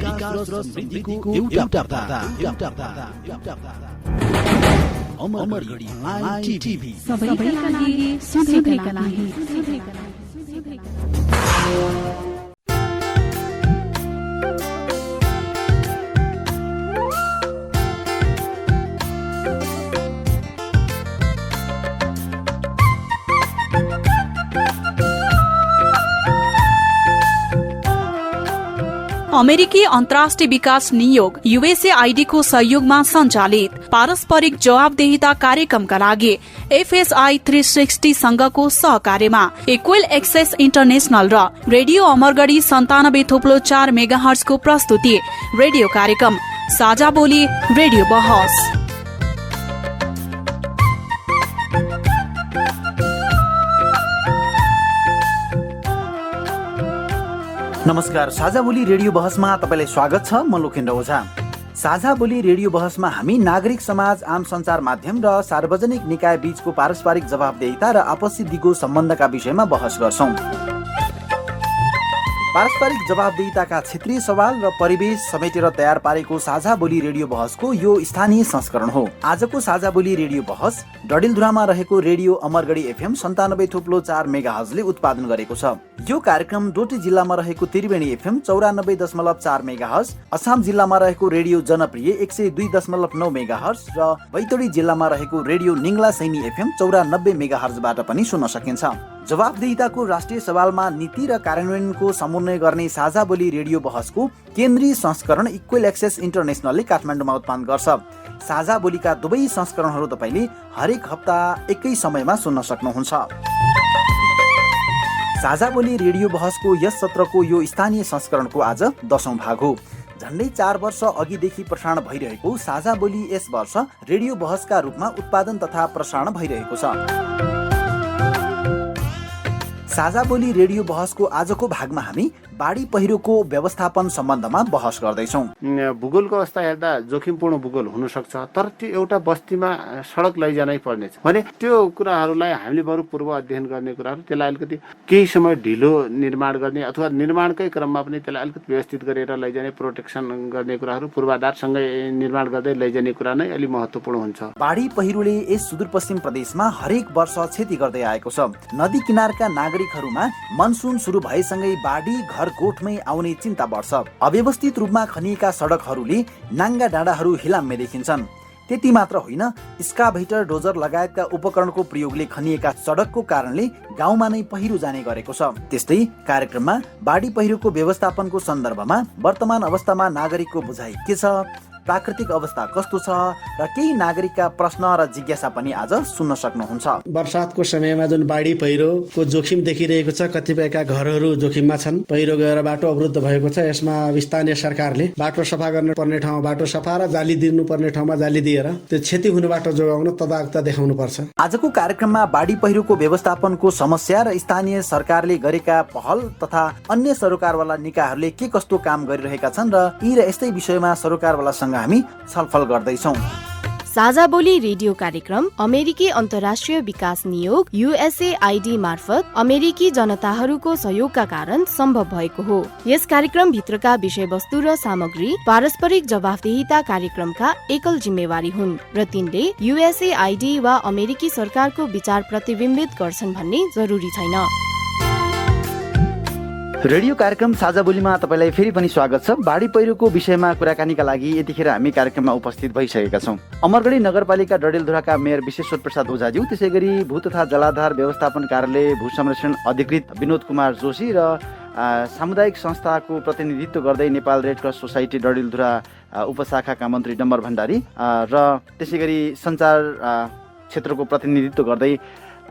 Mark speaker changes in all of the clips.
Speaker 1: विकास र समृद्धिको एउटा बाटा। अमरगढी ऑनलाइन टिभी
Speaker 2: सबैका लागि सधैँका लागि।
Speaker 3: अमेरिकी अन्तर्राष्ट्रिय विकास नियोग USAID को सहयोगमा सञ्चालित पारस्परिक जवाबदेहिता कार्यक्रमका लागि FSI 360 संघको सहकार्यमा इक्वल एक्सेस इन्टरनेशनल र रेडियो अमरगढी 97.4 मेगाहर्ज को प्रस्तुति रेडियो कार्यक्रम साझा बोली रेडियो बहस।
Speaker 4: नमस्कार, साझा बोली रेडियो बहसमा तपाईलाई स्वागत छ। म लोकेन्द्र ओझा। साझा बोली रेडियो बहसमा हामी नागरिक समाज, आम सञ्चार माध्यम र सार्वजनिक निकाय बीचको पारस्परिक जवाबदेहिता र आपसी दिगो सम्बन्धका विषयमा बहस गर्छौं। पारस्परिक जवाबदेहिताका क्षेत्रीय सवाल र परिवेश समेटेर तयार पारेको साझा बोली रेडियो बहसको यो स्थानीय संस्करण हो। आजको साझा बोली रेडियो बहस डडेलधुरामा रहेको रेडियो अमरगढी FM 97.4 मेगाहर्जले उत्पादन गरेको छ। यो कार्यक्रम डोटी जिल्लामा रहेको त्रिवेणी FM 94.4 मेगाहर्ज, अछाम जिल्लामा रहेको रेडियो जनप्रिय 102.9 मेगाहर्ज र बैतडी जिल्लामा रहेको रेडियो निङ्ला सैनी FM 94 मेगाहर्जबाट पनि सुन्न सकिन्छ। जवाबदेहिताको राष्ट्रिय सवालमा नीति र कार्यान्वयनको समन्वय गर्ने साझा बोली रेडियो बहसको केन्द्रीय संस्करण इक्वल एक्सेस इन्टरनेशनलले काठमाडौँमा उत्पादन गर्छ। साझा बोलीका दुवै संस्करणहरू तपाईले हरेक हप्ता एकै समयमा सुन्न सक्नुहुन्छ। साझा बोली रेडियो बहसको यस सत्रको यो स्थानीय संस्करणको आज 10औं भाग हो। झण्डै 4 वर्ष अघिदेखि प्रसारण भइरहेको साझा बोली यस वर्ष रेडियो बहसका रूपमा उत्पादन तथा प्रसारण भइरहेको छ। साझा बोली रेडियो बहसको आजको भागमा हामी बाढी पहिरोको व्यवस्थापन सम्बन्धमा बहस गर्दैछौँ।
Speaker 5: भूगोलको अवस्था हेर्दा जोखिमपूर्ण भूगोल हुन सक्छ, तर त्यो एउटा बस्तीमा सडक लैजानै पर्नेछ भने त्यो कुराहरूलाई हामीले बरु पूर्व अध्ययन गर्ने कुराहरू त्यसलाई अलिकति केही समय ढिलो निर्माण गर्ने अथवा निर्माणकै क्रममा पनि त्यसलाई अलिकति व्यवस्थित गरेर लैजाने, प्रोटेक्सन गर्ने कुराहरू पूर्वाधारसँगै निर्माण गर्दै लैजाने कुरा नै अलि महत्त्वपूर्ण हुन्छ।
Speaker 4: बाढी पहिरोले यस सुदूरपश्चिम प्रदेशमा हरेक वर्ष क्षति गर्दै आएको छ। नदी किनारका नागरिकहरूमा मनसुन सुरु भएसँगै बाढी घर गोठमै आउने चिन्ता बढ्छ। अव्यवस्थित रूपमा खनिएका सडकहरूले नाङ्गा डाँडाहरू हिलाम्मे देखिन्छन्। त्यति मात्र होइन, स्काभेटर, डोजर लगायतका उपकरणको प्रयोगले खनिएका सडकको कारणले गाउँमा नै पहिरो जाने गरेको छ। त्यस्तै कार्यक्रममा बाढी पहिरोको व्यवस्थापनको सन्दर्भमा वर्तमान अवस्थामा नागरिकको बुझाइ के छ, प्राकृतिक अवस्था कस्तो छ र केही नागरिकका प्रश्न र जिज्ञासा पनि आज सुन्न सक्नुहुन्छ।
Speaker 6: वर्षातको समयमा जुन बाढी पहिरोको जोखिम देखिरहेको छ, कतिपयका घरहरू जोखिममा छन्, पहिरो गएर बाटो अवरुद्ध भएको छ। यसमा स्थानीय सरकारले बाटो सफा गर्न पर्ने ठाउँमा बाटो सफा र जाली दिनुपर्ने ठाउँमा जाली दिएर त्यो क्षति हुनेबाट जोगाउन तदारकता देखाउनु पर्छ।
Speaker 4: आजको कार्यक्रममा बाढी पहिरोको व्यवस्थापनको समस्या र स्थानीय सरकारले गरेका पहल तथा अन्य सरोकारवाला निकायहरूले के कस्तो काम गरिरहेका छन् र यी र यस्तै विषयमा सरोकारवालासँग हामी छलफल गर्दैछौँ।
Speaker 7: साझा बोली रेडियो कार्यक्रम अमेरिकी अन्तर्राष्ट्रिय विकास नियोग USAID मार्फत अमेरिकी जनताहरूको सहयोगका कारण सम्भव भएको हो। यस कार्यक्रम भित्रका विषयवस्तु र सामग्री पारस्परिक जवाफदेहिता कार्यक्रमका एकल जिम्मेवारी हुन् र तिनले USAID वा अमेरिकी सरकारको विचार प्रतिबिम्बित गर्छन् भन्ने जरुरी छैन।
Speaker 4: रेडियो कार्यक्रम साझा बोलीमा तपाईलाई फेरि पनि स्वागत छ। बाढी पहिरोको विषयमा कुराकानीका लागि यतिखेर हामी कार्यक्रममा उपस्थित भइसकेका छौँ। अमरगढी नगरपालिका डडेलधुराका मेयर विश्वेश्वर प्रसाद ओझाज्यू, त्यसै गरी भू तथा जलाधार व्यवस्थापन कार्यालय भू संरक्षण अधिकृत विनोद कुमार जोशी र सामुदायिक संस्थाको प्रतिनिधित्व गर्दै Nepal Red Cross Society Dadeldhura उपशाखाका मन्त्री डम्बर भण्डारी र त्यसै गरी सञ्चार क्षेत्रको प्रतिनिधित्व गर्दै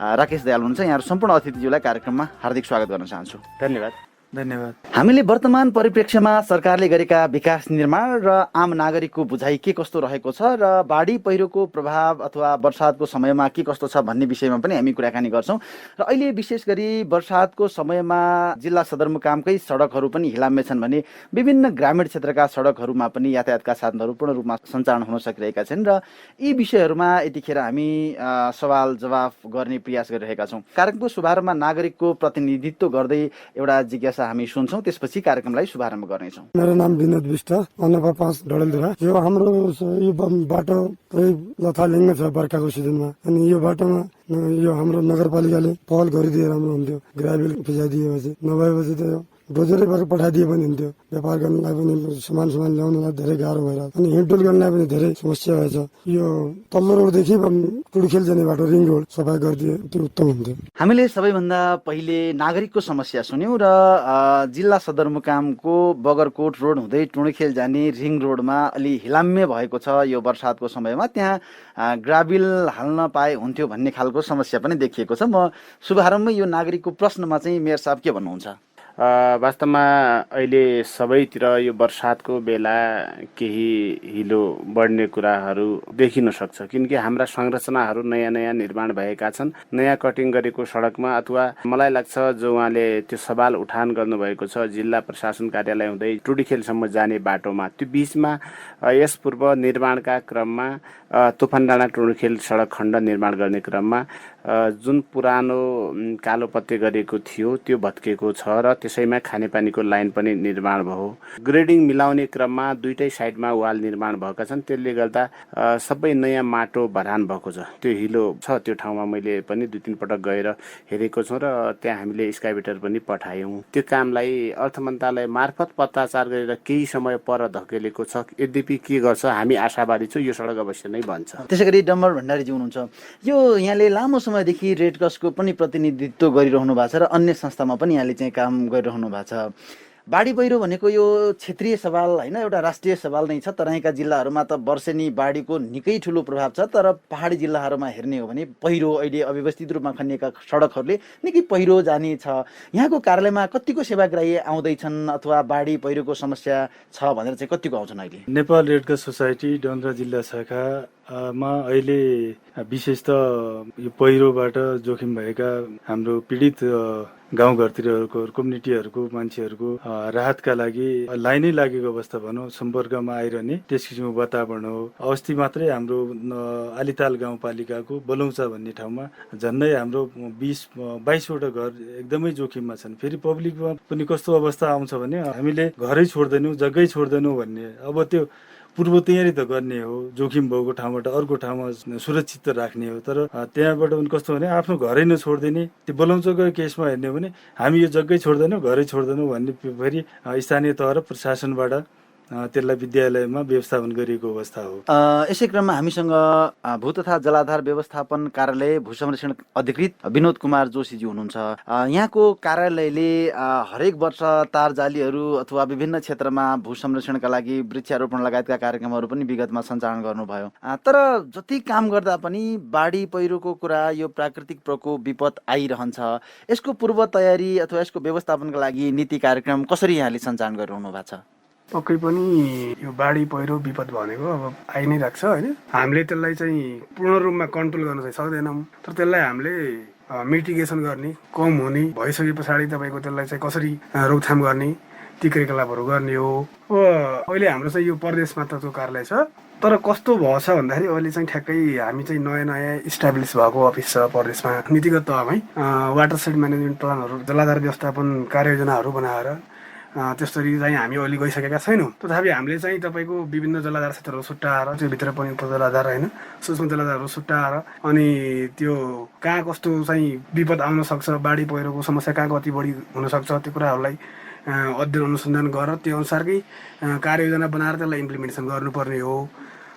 Speaker 4: राकेश दयाल हुनुहुन्छ। यहाँहरू सम्पूर्ण अतिथिज्यूलाई कार्यक्रममा हार्दिक स्वागत गर्न चाहन्छु।
Speaker 5: धन्यवाद।
Speaker 4: हामीले वर्तमान परिप्रेक्ष्यमा सरकारले गरेका विकास निर्माण र आम नागरिकको बुझाइ के कस्तो रहेको छ र बाढी पहिरोको प्रभाव अथवा वर्षातको समयमा के कस्तो छ भन्ने विषयमा पनि हामी कुराकानी गर्छौँ। र अहिले विशेष गरी वर्षातको समयमा जिल्ला सदरमुकामकै सडकहरू पनि हिलाम्मे छन् भने विभिन्न ग्रामीण क्षेत्रका सडकहरूमा पनि यातायातका साधनहरू पूर्ण रूपमा सञ्चालन हुन सकिरहेका छन् र यी विषयहरूमा यतिखेर हामी सवाल जवाफ गर्ने प्रयास गरिरहेका छौँ। कार्यक्रमको शुभारम्भमा नागरिकको प्रतिनिधित्व गर्दै एउटा जिज्ञासा गुनासा हामी सुन्छौँ, त्यसपछि कार्यक्रमलाई शुभारम्भ गर्नेछौँ।
Speaker 8: मेरो नाम विनोद विष्ट, अनपा 5 डडेलधुरा। यो हाम्रो यो बाटो लथालिङ्ग छ बर्खाको सिजनमा, अनि यो बाटोमा यो हाम्रो नगरपालिकाले पहल गरिदिए राम्रो हुन्थ्यो। ग्राभेल फिजाइदिएपछि, नभएपछि त डोजरै पठाइदिए पनि हुन्थ्यो। व्यापार गर्नलाई पनि सामान ल्याउनलाई धेरै गाह्रो भएर, अनि हिँडडुल गर्नलाई पनि धेरै समस्या भएछ। यो तल्लो रोडदेखि टुडुखेल जाने बाटो रिङ रोड सफा गरिदिए त्यो उत्तम हुन्थ्यो।
Speaker 4: हामीले सबैभन्दा पहिले नागरिकको समस्या सुन्यौँ र जिल्ला सदरमुकामको बगरकोट रोड हुँदै टुडुखेल जाने रिङ रोडमा अलि हिलाम्य भएको छ यो बर्सातको समयमा। त्यहाँ ग्राभिल हाल्न पाए हुन्थ्यो भन्ने खालको समस्या पनि देखिएको छ। म शुभारम्भ यो नागरिकको प्रश्नमा चाहिँ मेयर साहब के भन्नुहुन्छ?
Speaker 5: वास्तवमा अहिले सबैतिर यो बर्सातको बेला केही हिलो बढ्ने कुराहरू देखिन सक्छ, किनकि हाम्रा संरचनाहरू नयाँ नयाँ निर्माण भएका छन्। नयाँ कटिङ गरेको सडकमा, अथवा मलाई लाग्छ जो उहाँले त्यो सवाल उठान गर्नुभएको छ जिल्ला प्रशासन कार्यालय हुँदै टुडीखेलसम्म जाने बाटोमा, त्यो बिचमा यस पूर्व निर्माणका क्रममा तुफान डाँडा टुडीखेल सडक खण्ड निर्माण गर्ने क्रममा जुन पुरानो कालो पत्ते गरेको थियो त्यो भत्केको छ र त्यसैमा खानेपानीको लाइन पनि निर्माण भयो। ग्रेडिङ मिलाउने क्रममा दुईटै साइडमा वाल निर्माण भएका छन्, त्यसले गर्दा सबै नयाँ माटो भरान भएको छ। त्यो हिलो छ त्यो ठाउँमा, मैले पनि 2-3 पटक गएर हेरेको छु र त्यहाँ हामीले स्काइभेटर पनि पठायौँ। त्यो कामलाई अर्थ मन्त्रालय मार्फत पत्राचार गरेर केही समय पर धकेलेको छ। यद्यपि के गर्छ, हामी आशावादी छौँ यो सडक अवश्य नै बन्छ।
Speaker 4: त्यसै गरी डम्बर भण्डारीजी हुनुहुन्छ, यो यहाँले लामो समयदेखि रेड क्रसको पनि प्रतिनिधित्व गरिरहनु भएको छ र अन्य संस्थामा पनि यहाँले चाहिँ काम गरिरहनु भएको छ। बाढी पहिरो भनेको यो क्षेत्रीय सवाल होइन, एउटा राष्ट्रिय सवाल नै छ। तराईका जिल्लाहरूमा त वर्षेनी बाढीको निकै ठुलो प्रभाव छ, तर पहाडी जिल्लाहरूमा हेर्ने हो भने पहिरो, अहिले अव्यवस्थित रूपमा खनिएका सडकहरूले निकै पहिरो जाने छ। यहाँको कार्यालयमा कतिको सेवाग्राही आउँदैछन् अथवा बाढी पहिरोको समस्या छ भनेर चाहिँ कतिको आउँछन् अहिले?
Speaker 9: नेपाल रेड क्रस सोसाइटी डोन्द्रा जिल्ला शाखामा अहिले विशेष त यो पहिरोबाट जोखिम भएका हाम्रो पीडित गाउँघरतिरहरूको कम्युनिटीहरूको मान्छेहरूको राहतका लागि लाइनै लागेको अवस्था भनौँ, सम्पर्कमा आइरहने त्यस किसिमको वातावरण हो। अस्ति मात्रै हाम्रो आलिताल गाउँपालिकाको बलौचा भन्ने ठाउँमा झन्डै हाम्रो 20-22वटा घर एकदमै जोखिममा छन्। फेरि पब्लिकमा पनि कस्तो अवस्था आउँछ भने हामीले घरै छोड्दैनौँ, जग्गै छोड्दैनौँ भन्ने। अब त्यो पूर्व तयारी त गर्ने हो, जोखिम भएको ठाउँबाट अर्को ठाउँमा सुरक्षित राख्ने हो, तर त्यहाँबाट पनि कस्तो भने आफ्नो घरै नछोड्दिने। त्यो बलौचाको केसमा हेर्ने हो भने हामी यो जग्गै छोड्दैनौँ, घरै छोड्दैनौँ भन्ने फेरि स्थानीय तह र प्रशासनबाट त्यसलाई विद्यालयमा व्यवस्थापन गरिएको अवस्था हो।
Speaker 4: यसै क्रममा हामीसँग भू तथा जलाधार व्यवस्थापन कार्यालय भू संरक्षण अधिकृत विनोद कुमार जोशीजी हुनुहुन्छ। यहाँको कार्यालयले हरेक वर्ष तार जालीहरू अथवा विभिन्न क्षेत्रमा भू संरक्षणका लागि वृक्षारोपण लगायतका कार्यक्रमहरू पनि विगतमा सञ्चालन गर्नुभयो। तर जति काम गर्दा पनि बाढी पहिरोको कुरा, यो प्राकृतिक प्रकोप विपद आइरहन्छ। यसको पूर्व तयारी अथवा यसको व्यवस्थापनका लागि नीति कार्यक्रम कसरी यहाँले सञ्चालन गरिरहनु भएको छ?
Speaker 8: पक्कै पनि यो बाढी पहिरो विपद भनेको अब आइ नै राख्छ होइन। हामीले त्यसलाई चाहिँ पूर्ण रूपमा कन्ट्रोल गर्न चाहिँ सक्दैनौँ, तर त्यसलाई हामीले मिटिगेसन गर्ने, कम हुने भइसके पछाडि तपाईँको त्यसलाई चाहिँ कसरी रोकथाम गर्ने ती क्रियाकलापहरू गर्ने हो। अब अहिले हाम्रो चाहिँ यो प्रदेशमा त त्यो कार्यालय छ, तर कस्तो भएछ भन्दाखेरि अहिले चाहिँ ठ्याक्कै हामी चाहिँ नयाँ नयाँ इस्टाब्लिस भएको अफिस छ प्रदेशमा। नीतिगत तहमै वाटर साइड म्यानेजमेन्ट प्लानहरू, जलाधार व्यवस्थापन कार्ययोजनाहरू बनाएर त्यसरी चाहिँ हामी अहिले गइसकेका छैनौँ। तथापि हामीले चाहिँ तपाईँको विभिन्न जलाधार क्षेत्रहरू छुट्याएर, त्यो भित्र पनि उपजलाधार होइन, सूक्ष्म जलाधारहरू छुट्याएर, अनि त्यो कहाँ कस्तो चाहिँ विपद आउन सक्छ, बाढी पहिरोको समस्या कहाँ कति बढी हुनसक्छ, त्यो कुराहरूलाई अध्ययन अनुसन्धान गरेर त्यो अनुसारकै कार्ययोजना बनाएर त्यसलाई इम्प्लिमेन्टेसन गर्नुपर्ने हो।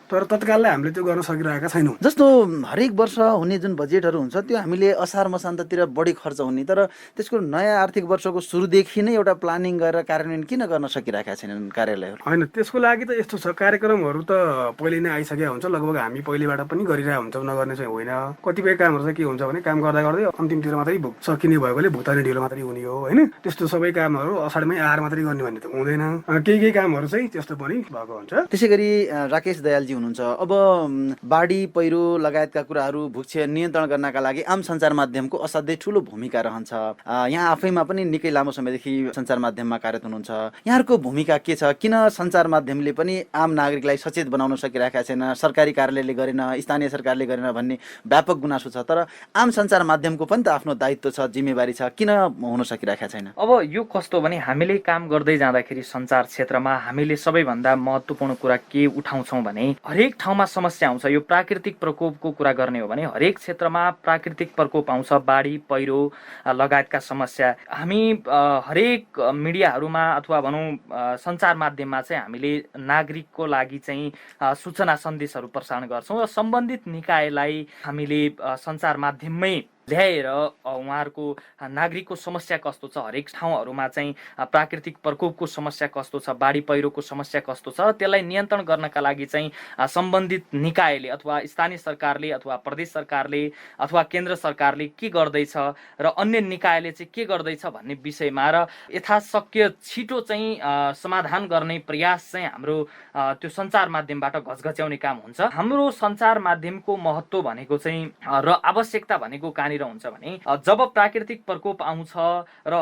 Speaker 8: तर तत्काललाई हामीले त्यो गर्न सकिरहेका छैनौँ।
Speaker 4: जस्तो हरेक वर्ष हुने जुन बजेटहरू हुन्छ त्यो हामीले असार मसान्ततिर बढी खर्च हुने, तर त्यसको नयाँ आर्थिक वर्षको सुरुदेखि नै एउटा प्लानिङ गरेर कार्यान्वयन किन गर्न सकिरहेका छैनन् कार्यालयहरू?
Speaker 8: होइन, त्यसको लागि त यस्तो छ, कार्यक्रमहरू त पहिले नै आइसकेका हुन्छ, लगभग हामी पहिलेबाट पनि गरिरहेका हुन्छौँ, नगर्ने चाहिँ होइन। कतिपय कामहरू चाहिँ के हुन्छ भने काम गर्दा गर्दै अन्तिमतिर मात्रै सकिने भएकोले भुक्तानी ढिलो मात्रै हुने हो होइन। त्यस्तो सबै कामहरू असाढमै आएर मात्रै गर्ने भन्ने त हुँदैन। केही कामहरू चाहिँ त्यस्तो पनि भएको हुन्छ।
Speaker 4: त्यसै गरी राकेश दयालजी हुनुहुन्छ। अब बाढी पहिरो लगायतका कुराहरू भूक्ष्य नियन्त्रण गर्नका लागि आम सञ्चार माध्यमको असाध्यै ठूलो भूमिका रहन्छ। यहाँ आफैमा पनि निकै लामो समयदेखि सञ्चार माध्यममा कार्यरत हुनुहुन्छ। यहाँहरूको भूमिका के छ? किन सञ्चार माध्यमले पनि आम नागरिकलाई सचेत बनाउन सकिरहेका छैन, सरकारी कार्यालयले गरेन, स्थानीय सरकारले गरेन भन्ने व्यापक गुनासो छ। तर आम सञ्चार माध्यमको पनि त आफ्नो दायित्व छ, जिम्मेवारी छ, किन हुन सकिरहेका छैन?
Speaker 10: अब यो कस्तो भने हामीले काम गर्दै जाँदाखेरि सञ्चार क्षेत्रमा हामीले सबैभन्दा महत्त्वपूर्ण कुरा के उठाउँछौँ भने हरेक ठाउँमा समस्या आउँछ। यो प्राकृतिक प्रकोपको कुरा गर्ने हो भने हरेक क्षेत्रमा प्राकृतिक प्रकोप आउँछ, बाढी पहिरो लगायतका समस्या। हामी हरेक मिडियाहरूमा अथवा भनौँ सञ्चार माध्यममा चाहिँ हामीले नागरिकको लागि चाहिँ सूचना सन्देशहरू प्रसारण गर्छौँ र सम्बन्धित निकायलाई हामीले सञ्चार माध्यममै ल्याएर उहाँहरूको नागरिकको समस्या कस्तो छ, हरेक ठाउँहरूमा चाहिँ प्राकृतिक प्रकोपको समस्या कस्तो छ, बाढी पहिरोको समस्या कस्तो छ, त्यसलाई नियन्त्रण गर्नका लागि चाहिँ सम्बन्धित निकायले अथवा स्थानीय सरकारले अथवा प्रदेश सरकारले अथवा केन्द्र सरकारले के गर्दैछ र अन्य निकायले चाहिँ के गर्दैछ भन्ने विषयमा र यथाशक्य छिटो चाहिँ समाधान गर्ने प्रयास चाहिँ हाम्रो त्यो सञ्चार माध्यमबाट घचघच्याउने काम हुन्छ। हाम्रो सञ्चार माध्यमको महत्त्व भनेको चाहिँ र आवश्यकता भनेको कहाँनिर हुन्छ भने जब प्राकृतिक प्रकोप आउँछ र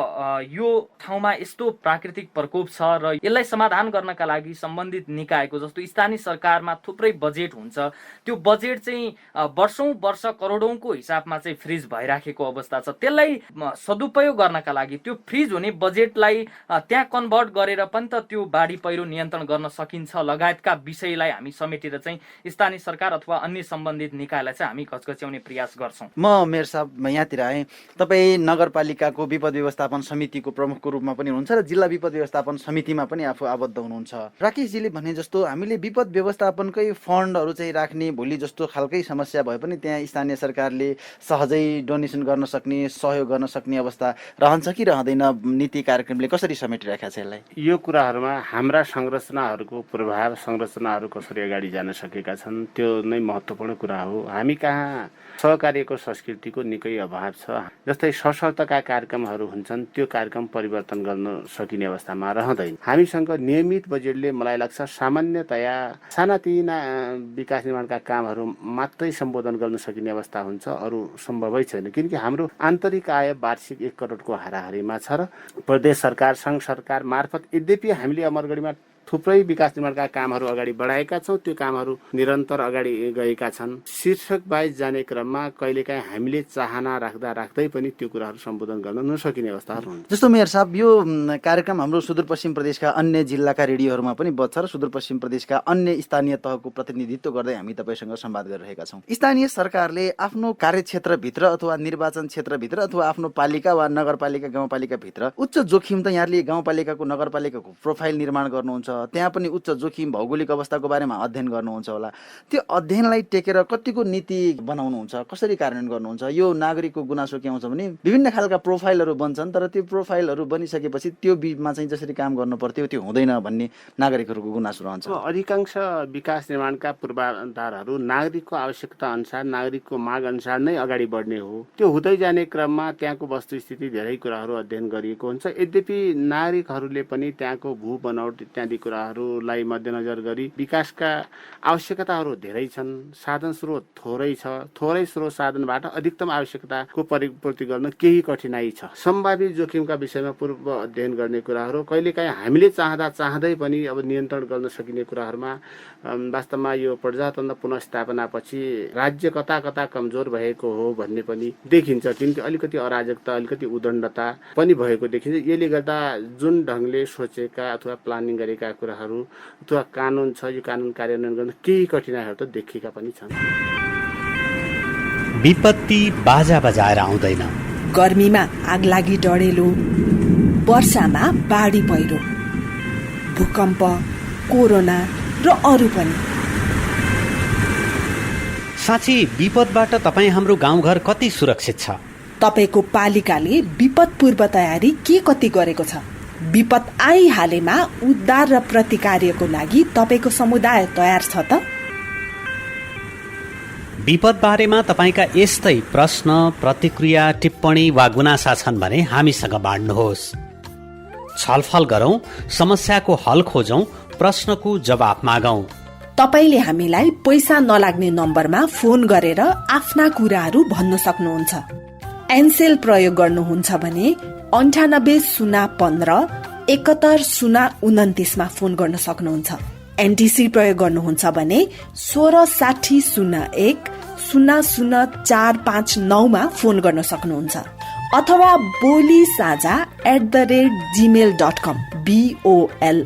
Speaker 10: यो ठाउँमा यस्तो प्राकृतिक प्रकोप छ र यसलाई समाधान गर्नका लागि सम्बन्धित निकायको जस्तो स्थानीय सरकारमा थुप्रै बजेट हुन्छ। त्यो बजेट चाहिँ वर्षौं वर्ष करोडौंको हिसाबमा चाहिँ फ्रिज भइराखेको अवस्था छ। त्यसलाई सदुपयोग गर्नका लागि त्यो फ्रिज हुने बजेटलाई त्यहाँ कन्भर्ट गरेर पनि त त्यो बाढी पहिरो नियन्त्रण गर्न सकिन्छ लगायतका विषयलाई हामी समेटेर चाहिँ स्थानीय सरकार अथवा अन्य सम्बन्धित निकायलाई चाहिँ हामी घचघच्याउने प्रयास गर्छौँ।
Speaker 4: म मेयर साहब यहाँतिर आएँ। तपाईँ नगरपालिकाको विपद व्यवस्थापन समितिको प्रमुखको रूपमा पनि हुनुहुन्छ र जिल्ला विपद व्यवस्थापन समितिमा पनि आफू आबद्ध हुनुहुन्छ। राकेशजीले भने जस्तो हामीले विपद व्यवस्थापनकै फन्डहरू चाहिँ राख्ने, भोलि जस्तो खालकै समस्या भए पनि त्यहाँ स्थानीय सरकारले सहजै डोनेसन गर्न सक्ने, सहयोग गर्न सक्ने अवस्था रहन्छ कि रहँदैन? नीति कार्यक्रमले कसरी समेटिरहेका छ यसलाई?
Speaker 5: यो कुराहरूमा हाम्रा संरचनाहरूको प्रभाव, संरचनाहरू कसरी अगाडि जान सकेका छन् त्यो नै महत्त्वपूर्ण कुरा हो। हामी कहाँ सहकार्यको संस्कृतिको निकै अभाव छ। जस्तै सशर्तका कार्यक्रमहरू हुन्छन्, त्यो कार्यक्रम परिवर्तन गर्न सकिने अवस्थामा रहँदैन। हामीसँग नियमित बजेटले मलाई लाग्छ सामान्यतया सानातिना विकास निर्माणका कामहरू मात्रै सम्बोधन गर्न सकिने अवस्था हुन्छ, अरू सम्भवै छैन। किनकि हाम्रो आन्तरिक आय वार्षिक 1 करोडको हाराहारीमा छ र प्रदेश सरकार, सङ्घ सरकार मार्फत यद्यपि हामीले अमरगढीमा थुप्रै विकास निर्माणका कामहरू अगाडि बढाएका छौँ, त्यो कामहरू निरन्तर अगाडि गएका छन्। शीर्षक बाइज जाने क्रममा कहिलेकाहीँ हामीले चाहना राख्दा राख्दै पनि त्यो कुराहरू सम्बोधन गर्न नसकिने अवस्थाहरू हुन्छ।
Speaker 4: जस्तो मेयर साहब, यो कार्यक्रम हाम्रो सुदूरपश्चिम प्रदेशका अन्य जिल्लाका रेडियोहरूमा पनि बज्छ र सुदूरपश्चिम प्रदेशका अन्य स्थानीय तहको प्रतिनिधित्व गर्दै हामी तपाईँसँग संवाद गरिरहेका छौँ। स्थानीय सरकारले आफ्नो कार्यक्षेत्रभित्र अथवा निर्वाचन क्षेत्रभित्र अथवा आफ्नो पालिका वा नगरपालिका गाउँपालिकाभित्र उच्च जोखिम त यहाँले गाउँपालिकाको नगरपालिकाको प्रोफाइल निर्माण गर्नुहुन्छ, त्यहाँ पनि उच्च जोखिम भौगोलिक अवस्थाको बारेमा अध्ययन गर्नुहुन्छ होला। त्यो अध्ययनलाई टेकेर कतिको नीति बनाउनुहुन्छ, कसरी कार्यान्वयन गर्नुहुन्छ? यो नागरिकको गुनासो के आउँछ भने विभिन्न खालका प्रोफाइलहरू बन्छन्, तर त्यो प्रोफाइलहरू बनिसकेपछि त्यो बिचमा चाहिँ जसरी काम गर्नु पर्थ्यो त्यो हुँदैन भन्ने नागरिकहरूको गुनासो रहन्छ।
Speaker 5: अधिकांश विकास निर्माणका पूर्वाधारहरू नागरिकको आवश्यकता अनुसार, नागरिकको माग अनुसार नै अगाडि बढ्ने हो। त्यो हुँदै जाने क्रममा त्यहाँको वस्तुस्थिति धेरै कुराहरू अध्ययन गरिएको हुन्छ। यद्यपि नागरिकहरूले पनि त्यहाँको भू बनावट इत्यादि कुराहरूलाई मध्यनजर गरी विकासका आवश्यकताहरू धेरै छन्, साधन स्रोत थोरै छ, थोरै स्रोत साधनबाट अधिकतम आवश्यकताको परिपूर्ति गर्न केही कठिनाई छ। सम्भावित जोखिमका विषयमा पूर्व अध्ययन गर्ने कुराहरू कहिलेकाहीँ हामीले चाहँदै पनि अब नियन्त्रण गर्न सकिने कुराहरूमा वास्तवमा यो प्रजातन्त्र पुनर्स्थापनापछि राज्य कता कता कमजोर भएको हो भन्ने पनि देखिन्छ। किनकि अलिकति अराजकता, अलिकति उदण्डता पनि भएको देखिन्छ। यसले गर्दा जुन ढङ्गले सोचेका अथवा प्लानिङ गरेका कुराहरू अथवा कानुन छ, यो कानुन कार्यान्वयन गर्न केही कठिनाइहरू त देखिएका पनि छन्।
Speaker 1: विपत्ति बाजा बजाएर आउँदैन।
Speaker 11: गर्मीमा आगलागी डढेलो, वर्षामा बाढी पहिरो, भूकम्प, कोरोना र अरू पनि।
Speaker 1: साँच्चै विपदबाट तपाईँ हाम्रो गाउँघर कति सुरक्षित छ?
Speaker 11: तपाईँको पालिकाले विपद पूर्व तयारी के कति गरेको छ? विपद आइहालेमा उद्धार र प्रतिकार्यको लागि तपाईँको समुदाय तयार छ त?
Speaker 1: विपद बारेमा तपाईँका यस्तै प्रश्न, प्रतिक्रिया, टिप्पणी वा गुनासा छन् भने हामीसँग बाँड्नुहोस्। छलफल गरौँ, समस्याको हल खोजौँ, प्रश्नको जवाफ मागौँ।
Speaker 11: तपाईले हामीलाई पैसा नलाग्ने नम्बरमा फोन गरेर आफ्ना कुराहरू भन्न सक्नुहुन्छ। एनसेल प्रयोग गर्नुहुन्छ भने 98 015 71 मा फोन गर्न सक्नुहुन्छ। एनटिसी प्रयोग गर्नुहुन्छ भने 1660 01 00459 मा फोन गर्न सक्नुहुन्छ अथवा बोली साझा @gmail.com BOLISAJHA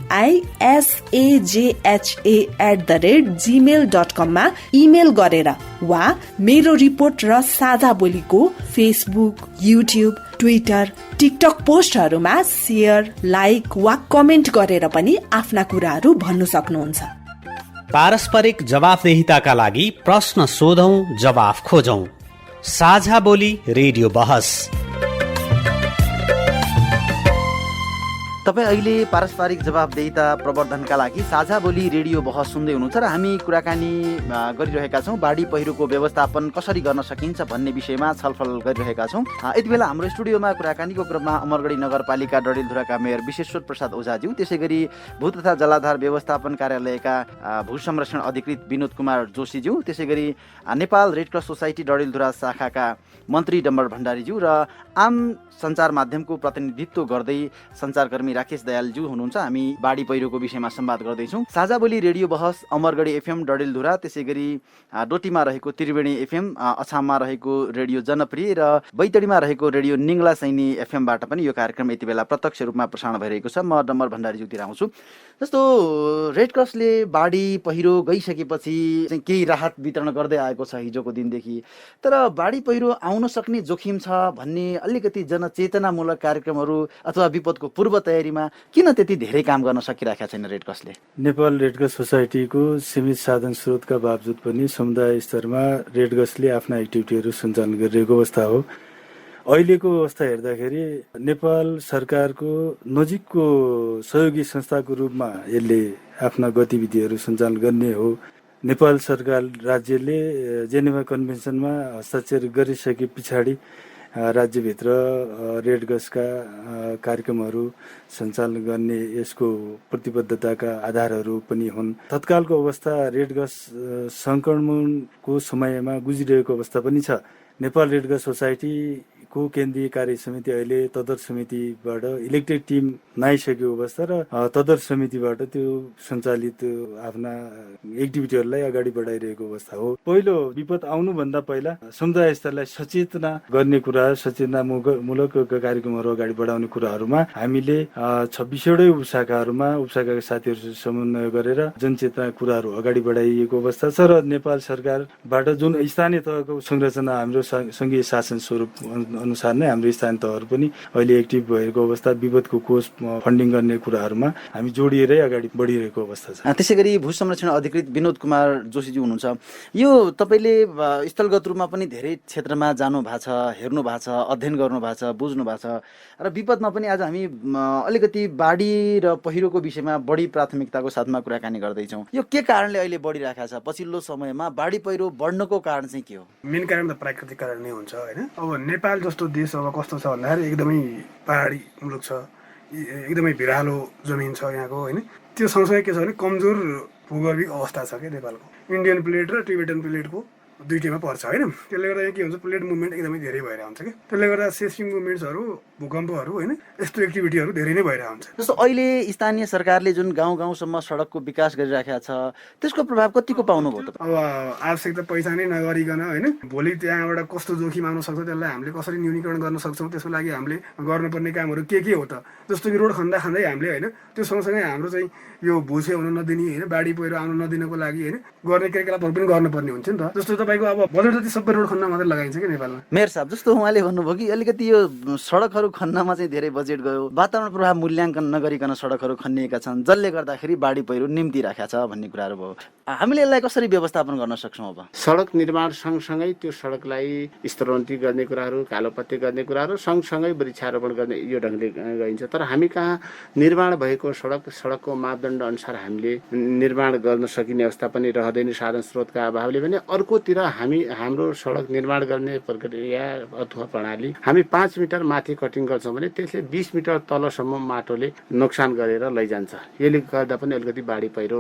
Speaker 11: @gmail.com मा इमेल गरेर वा मेरो रिपोर्ट र साझा बोलीको फेसबुक, युट्युब, ट्विटर, टिकटक पोस्टहरूमा शेयर, लाइक वा कमेन्ट गरेर पनि आफ्ना कुराहरू भन्नु सक्नुहुन्छ।
Speaker 1: पारस्परिक जवाफदेहिताका लागि प्रश्न सोधौं, जवाफ खोजौं। साझा बोली रेडियो बहस।
Speaker 4: तपाईँ अहिले पारस्परिक जवाबदेहिता प्रवर्धनका लागि साझा बोली रेडियो बहस सुन्दै हुनुहुन्छ र हामी कुराकानी गरिरहेका छौँ बाढी पहिरोको व्यवस्थापन कसरी गर्न सकिन्छ भन्ने विषयमा छलफल गरिरहेका छौँ। यति बेला हाम्रो स्टुडियोमा कुराकानीको क्रममा अमरगढी नगरपालिका डडेलधुराका मेयर विश्वेश्वर प्रसाद ओझाज्यू, त्यसै गरी भू तथा जलाधार व्यवस्थापन कार्यालयका भू संरक्षण अधिकृत विनोद कुमार जोशीज्यू, त्यसै गरी Nepal Red Cross Society Dadeldhura शाखाका मन्त्री डम्बर भण्डारीज्यू र आम सञ्चार माध्यमको प्रतिनिधित्व गर्दै सञ्चारकर्मी राकेश दयालज्यू हुनुहुन्छ। हामी बाढी पहिरोको विषयमा संवाद गर्दैछौँ। साझा बोली रेडियो बहस अमरगढी एफएम डडेलधुरा, त्यसै गरी डोटीमा रहेको त्रिवेणी एफएम, अछाममा रहेको रेडियो जनप्रिय र बैतडीमा रहेको रेडियो निङ्ला सैनी एफएमबाट पनि यो कार्यक्रम यति बेला प्रत्यक्ष रूपमा प्रसारण भइरहेको छ। म डम्बर भण्डारीज्यूतिर आउँछु। जस्तो रेड क्रसले बाढी पहिरो गइसकेपछि केही राहत वितरण गर्दै आएको छ हिजोको दिनदेखि, तर बाढी पहिरो आउन सक्ने जोखिम छ भन्ने अलिकति जनचेतनामूलक कार्यक्रमहरू अथवा विपदको पूर्व तयारीमा किन त्यति धेरै काम गर्न सकिरहेका छैन रेड क्रसले?
Speaker 9: नेपाल रेड क्रस सोसाइटीको सीमित साधन स्रोतका बावजुद पनि समुदाय स्तरमा रेड क्रसले आफ्ना एक्टिभिटीहरू सञ्चालन गरिरहेको अवस्था हो। अहिलेको अवस्था हेर्दाखेरि नेपाल सरकारको नजिकको सहयोगी संस्थाको रूपमा यसले आफ्ना गतिविधिहरू सञ्चालन गर्ने हो। नेपाल सरकार राज्यले जेनेभा कन्भेन्सनमा हस्ताक्षर गरिसके पछाडि राज्यभित्र रेड क्रसका कार्यक्रमहरू सञ्चालन गर्ने यसको प्रतिबद्धताका आधारहरू पनि हुन्। तत्कालको अवस्था रेड क्रस सङ्क्रमणको समयमा गुज्रिरहेको अवस्था पनि छ। नेपाल रेड क्रस सोसाइटीको केन्द्रीय कार्य समिति अहिले तदर समितिबाट इलेक्टेड टिम नआइसकेको अवस्था र तदर समितिबाट त्यो सञ्चालित आफ्ना एक्टिभिटीहरूलाई अगाडि बढाइरहेको अवस्था हो। पहिलो विपद आउनुभन्दा पहिला समुदाय स्तरलाई सचेतना गर्ने कुरा, सचेतनामूलक कार्यक्रमहरू अगाडि बढाउने कुराहरूमा हामीले 26वटै उपशाखाहरूमा उपशाखाका साथीहरूसँग समन्वय गरेर जनचेतना कुराहरू अगाडि बढाइएको अवस्था छ र नेपाल सरकारबाट जुन स्थानीय तहको संरचना हाम्रो सङ्घीय शासन स्वरूप अनुसार नै हाम्रो स्थानीय तहहरू पनि अहिले एक्टिभ भएको अवस्था, विपदको कोष फन्डिङ गर्ने कुराहरूमा हामी जोडिएरै अगाडि बढिरहेको अवस्था छ।
Speaker 4: त्यसै गरी भू संरक्षण अधिकृत विनोद कुमार जोशीज्यू हुनुहुन्छ। यो तपाईँले स्थलगत रूपमा पनि धेरै क्षेत्रमा जानु भएको छ, हेर्नु भएको छ, अध्ययन गर्नु भएको छ, बुझ्नु भएको छ र विपदमा पनि आज हामी अलिकति बाढी र पहिरोको विषयमा बढी प्राथमिकताको साथमा कुराकानी गर्दैछौँ। यो के कारणले अहिले बढिरहेको छ? पछिल्लो समयमा बाढी पहिरो बढ्नको कारण चाहिँ के हो?
Speaker 8: मेन कारण त प्राकृतिक कारण नै हुन्छ होइन। अब नेपाल जस्तो देश अब कस्तो छ भन्दाखेरि एकदमै पहाडी मुलुक छ, एकदमै भिरालो जमिन छ यहाँको होइन। त्यो सँगसँगै के छ भने कमजोर भूगर्भिक अवस्था छ क्या नेपालको। इन्डियन प्लेट र टिबेटन प्लेटको दुईटैमा पर्छ होइन। त्यसले गर्दा के हुन्छ, प्लेट मुभमेन्ट एकदमै धेरै भएर हुन्छ क्या। त्यसले गर्दा सेस्मिक मुभमेन्ट्सहरू, भूकम्पहरू होइन, यस्तो एक्टिभिटीहरू धेरै नै भएर हुन्छ।
Speaker 4: जस्तो अहिले स्थानीय सरकारले जुन गाउँ गाउँसम्म सडकको विकास गरिराखेको छ त्यसको प्रभाव कतिको पाउनुभयो त?
Speaker 8: अब आवश्यकता पैसा नै नगरिकन होइन, भोलि त्यहाँबाट कस्तो जोखिम आउन सक्छ त्यसलाई हामीले कसरी न्यूनीकरण गर्न सक्छौँ, त्यसको लागि हामीले गर्नुपर्ने कामहरू के हो त? जस्तो कि रोड खन्दा खाँदै हामीले होइन, त्यो सँगसँगै हाम्रो चाहिँ यो भुसे हुन नदिने होइन, बाढी पहिरो आउन नदिनको लागि होइन गर्ने क्रियाकलापहरू पनि गर्नुपर्ने हुन्छ नि त। जस्तो तपाईँको अब बजेट जति सबै रोड खन्न मात्रै लगाइन्छ कि नेपालमा।
Speaker 4: मेयर साहब, जस्तो उहाँले भन्नुभयो कि अलिकति यो सडकहरू खन्नमा चाहिँ धेरै बजेट गयो, वातावरण प्रभाव मूल्याङ्कन नगरिकन सडकहरू खनिएका छन्, जसले गर्दाखेरि बाढी पहिरो निम्ति राखेको छ भन्ने कुराहरू भयो। हामीले यसलाई कसरी व्यवस्थापन गर्न सक्छौँ? अब
Speaker 5: सडक निर्माण सँगसँगै त्यो सडकलाई स्तरोन्नति गर्ने कुराहरू, कालोपत्ते गर्ने कुराहरू सँगसँगै वृक्षारोपण गर्ने यो ढङ्गले गइन्छ। तर हामी कहाँ निर्माण भएको सडकको मापदण्ड अनुसार हामीले निर्माण गर्न सकिने अवस्था पनि रहँदैन साधन स्रोतका अभावले भने। अर्कोतिर हाम्रो सडक निर्माण गर्ने प्रक्रिया अथवा प्रणाली हामी 5 मिटर माथि कटिङ गर्छौँ भने त्यसले 20 मिटर तलसम्म माटोले नोक्सान गरेर लैजान्छ। यसले गर्दा पनि अलिकति बाढी पहिरो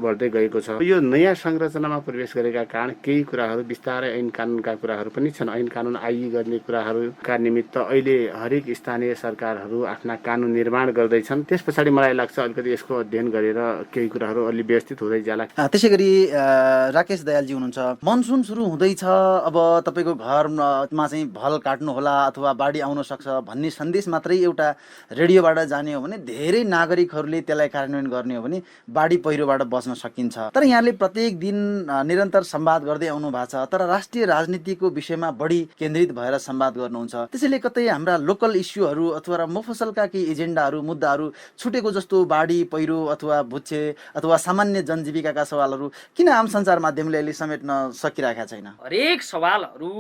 Speaker 5: बढ्दै गएको छ। यो नयाँ संरचनामा प्रवेश गरेका कारण केही कुराहरू बिस्तारै ऐन कानुनका कुराहरू पनि छन्। ऐन कानुन आइ गर्ने कुराहरूका निमित्त अहिले हरेक स्थानीय सरकारहरू आफ्ना कानुन निर्माण गर्दैछन्। त्यस पछाडि मलाई लाग्छ अलिकति यसको अध्ययन गरेर केही कुराहरू अलि व्यवस्थित हुँदै जाला।
Speaker 4: त्यसै गरी राकेश दयालजी हुनुहुन्छ, मनसुन सुरु हुँदैछ, अब तपाईँको घरमा चाहिँ भल काट्नु होला अथवा बाढी आउन सक्छ भन्ने सन्देश मात्रै एउटा रेडियोबाट जाने हो भने धेरै नागरिकहरूले त्यसलाई कार्यान्वयन गर्ने हो भने बाढी पहिरोबाट बच्न सकिन्छ। तर यहाँले प्रत्येक दिन निरन्तर संवाद गर्दै आउनु भएको छ, तर राष्ट्रिय राजनीतिको विषयमा बढी केन्द्रित भएर संवाद गर्नुहुन्छ। त्यसैले कतै हाम्रा लोकल इस्युहरू अथवा मफसलका केही एजेन्डाहरू मुद्दाहरू छुटेको जस्तो बाढी पहिरो अथवा भुच्छे अथवा सामान्य जनजीविकाका सवालहरू किन आम सञ्चार माध्यमले अहिले समेट्न सकिरहेका छैन?
Speaker 10: हरेक सवालहरू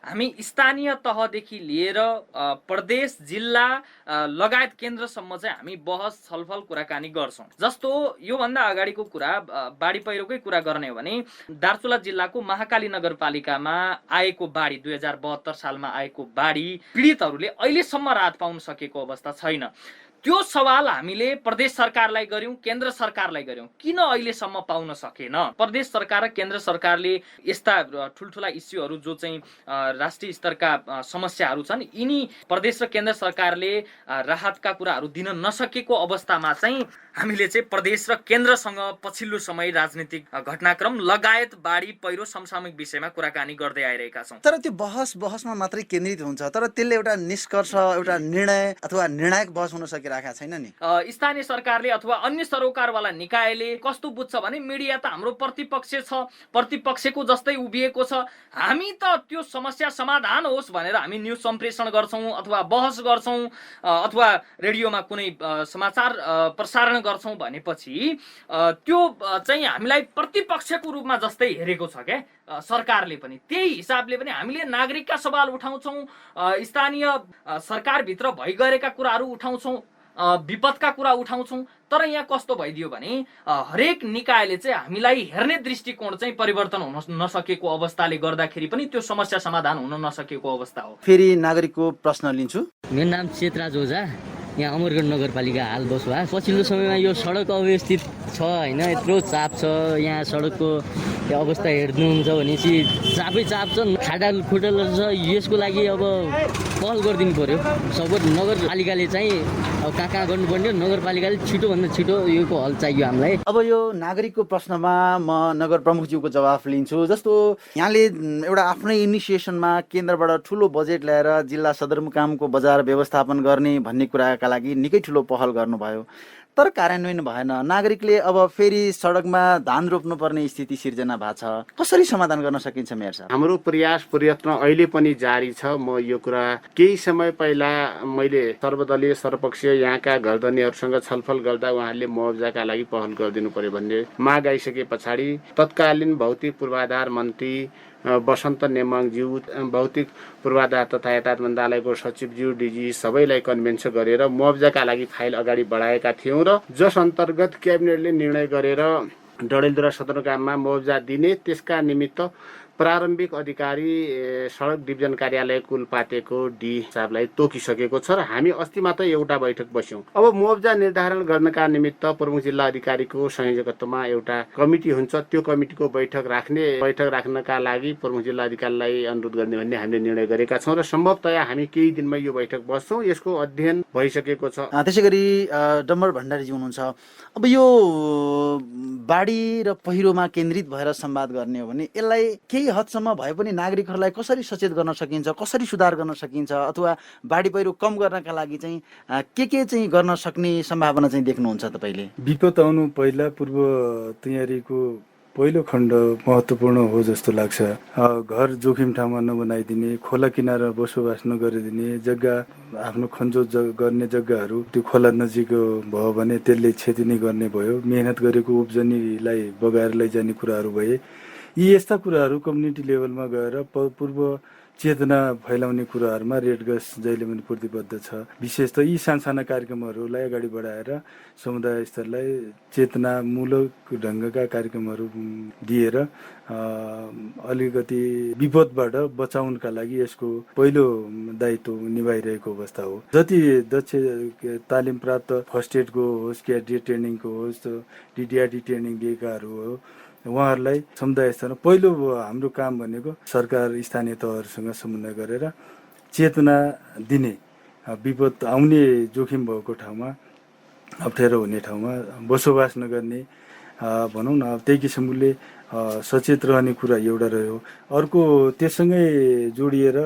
Speaker 10: हामी स्थानीय तहदेखि लिएर प्रदेश, जिल्ला लगायत केन्द्रसम्म चाहिँ हामी बहस, छलफल, कुराकानी गर्छौँ। जस्तो योभन्दा अगाडिको कुरा बाढी पहिरोकै कुरा गर्ने हो भने दार्चुला जिल्लाको महाकाली नगरपालिकामा आएको बाढी 2072 सालमा आएको बाढी पीडितहरूले अहिलेसम्म राहत पाउन सकेको अवस्था छैन। त्यो सवाल हामीले प्रदेश सरकारलाई गर्यौं, केन्द्र सरकारलाई गर्यौं, किन अहिलेसम्म पाउन सकेन? प्रदेश सरकार र केन्द्र सरकारले यस्ता ठुल्ठुला इस्युहरू जो चाहिँ राष्ट्रिय स्तरका समस्याहरू छन्, यिनी प्रदेश र केन्द्र सरकारले राहतका कुराहरू दिन नसकेको अवस्थामा चाहिँ हामीले चाहिँ प्रदेश र केन्द्रसँग पछिल्लो समय राजनीतिक घटनाक्रम लगायत बाढी पहिरो समसामयिक विषयमा कुराकानी गर्दै आइरहेका छौँ।
Speaker 4: तर त्यो बहसमा मात्रै केन्द्रित हुन्छ, तर त्यसले एउटा निष्कर्ष, एउटा निर्णय अथवा निर्णायक बहस हुन सकिरहेका छैन नि।
Speaker 10: स्थानीय सरकारले अथवा अन्य सरोकारवाला निकायले कस्तो बुझ्छ भने मिडिया त हाम्रो प्रतिपक्ष छ, प्रतिपक्षको जस्तै उभिएको छ, हामी त त्यो समस्या समाधान होस् भनेर हामी न्युज सम्प्रेषण गर्छौँ अथवा बहस गर्छौँ अथवा रेडियोमा कुनै समाचार प्रसारण गर्छौँ भनेपछि त्यो चाहिँ हामीलाई प्रतिपक्षको रूपमा जस्तै हेरेको छ क्या सरकारले पनि। त्यही हिसाबले पनि हामीले नागरिकका सवाल उठाउँछौँ, स्थानीय सरकारभित्र भइगएका कुराहरू उठाउँछौँ, विपदका कुरा उठाउँछौँ। तर यहाँ कस्तो भइदियो भने हरेक निकायले चाहिँ हामीलाई हेर्ने दृष्टिकोण चाहिँ परिवर्तन हुन नसकेको अवस्थाले गर्दाखेरि पनि त्यो समस्या समाधान हुन नसकेको अवस्था हो।
Speaker 4: फेरि नागरिकको प्रश्न लिन्छु।
Speaker 12: मेरो नाम चेतराज ओझा, यहाँ अमरगढ नगरपालिका हाल बसोबास। पछिल्लो समयमा यो सडक अव्यवस्थित छ होइन, यत्रो चाप छ, यहाँ सडकको अवस्था हेर्नुहुन्छ भनेपछि चापै चाप छ, खाडल खुटलहरू छ। यसको लागि अब पहल गरिदिनु पर्यो। सपोज नगरपालिकाले चाहिँ अब कहाँ गर्नुपर्ने हो, नगरपालिकाले छिटोभन्दा छिटो यो हल चाहियो हामीलाई।
Speaker 4: अब यो नागरिकको प्रश्नमा म नगर प्रमुखज्यूको जवाफ लिन्छु। जस्तो यहाँले एउटा आफ्नै इनिसिएसनमा केन्द्रबाट ठुलो बजेट ल्याएर जिल्ला सदरमुकामको बजार व्यवस्थापन गर्ने भन्ने कुराका लागि निकै ठुलो पहल गर्नुभयो, तर कार्यान्वयन भएन। नागरिकले अब फेरि सडकमा धान रोप्नुपर्ने स्थिति सिर्जना भएको छ, कसरी समाधान गर्न सकिन्छ मेयर साहब?
Speaker 5: हाम्रो प्रयत्न अहिले पनि जारी छ। म यो कुरा केही समय पहिला मैले सर्वदलीय सर्वपक्षीय यहाँका घरधनीहरूसँग छलफल गर्दा उहाँहरूले मुआवजाका लागि पहल गरिदिनु पर्यो भन्ने माग आइसके पछाडि तत्कालीन भौतिक पूर्वाधार मन्त्री बसन्त नेमाङज्यू, भौतिक पूर्वाधार तथा यातायात मन्त्रालयको सचिवज्यू, डिजी सबैलाई कन्भिन्स गरेर मुआवजाका लागि फाइल अगाडि बढाएका थियौँ र जस अन्तर्गत क्याबिनेटले निर्णय गरेर डडेलधुरा सदरमुकाममा मुआवजा दिने त्यसका निमित्त प्रारम्भिक अधिकारी सडक डिभिजन कार्यालय कुलपातेको डी साहबलाई तोकिसकेको छ र हामी अस्ति मात्र एउटा बैठक बस्यौँ। अब मुआवजा निर्धारण गर्नका निमित्त प्रमुख जिल्ला अधिकारीको संयोजकत्वमा एउटा कमिटी हुन्छ, त्यो कमिटीको बैठक राख्नका लागि प्रमुख जिल्ला अधिकारीलाई अनुरोध गर्ने भन्ने हामीले निर्णय गरेका छौँ र सम्भवतया हामी केही दिनमा यो बैठक बस्छौँ। यसको अध्ययन भइसकेको छ।
Speaker 4: त्यसै गरी डम्बर भण्डारीजी हुनुहुन्छ, अब यो बाढी र पहिरोमा केन्द्रित भएर संवाद गर्ने हो भने यसलाई केही हदसम्म भए पनि नागरिकहरूलाई कसरी सचेत गर्न सकिन्छ, कसरी सुधार गर्न सकिन्छ, अथवा बाढी पहिरो कम गर्नका लागि चाहिँ के चाहिँ गर्न सक्ने सम्भावना चाहिँ देख्नुहुन्छ तपाईँले?
Speaker 9: विपद आउनु पहिला पूर्व तयारीको पहिलो खण्ड महत्त्वपूर्ण हो जस्तो लाग्छ। घर जोखिम ठाउँमा नबनाइदिने, खोला किनारा बसोबास नगरिदिने, जग्गा आफ्नो खन्जो गर्ने जग्गाहरू त्यो खोला नजिक भयो भने त्यसले क्षति नै गर्ने भयो। मेहनत गरेको उब्जनीलाई बगाएर लैजाने कुराहरू भए। यी यस्ता कुराहरू कम्युनिटी लेभलमा गएर पूर्व चेतना फैलाउने कुराहरूमा रेडक्रस जहिले पनि प्रतिबद्ध छ। विशेष त यी सानसाना कार्यक्रमहरूलाई अगाडि बढाएर समुदाय स्तरलाई चेतनामूलक ढङ्गका कार्यक्रमहरू दिएर अलिकति विपदबाट बचाउनका लागि यसको पहिलो दायित्व निभाइरहेको अवस्था हो। जति दक्ष तालिम प्राप्त फर्स्ट एडको होस्, क्याडेट ट्रेनिङको होस्, डिडिआरडी ट्रेनिङ दिएकाहरू हो, उहाँहरूलाई समुदाय स्तरमा पहिलो हाम्रो काम भनेको सरकार स्थानीय तहहरूसँग समन्वय गरेर चेतना दिने, विपद आउने जोखिम भएको ठाउँमा, अप्ठ्यारो हुने ठाउँमा बसोबास नगर्ने भनौँ न, त्यही किसिमले सचेत रहने कुरा एउटा रह्यो। अर्को त्यससँगै जोडिएर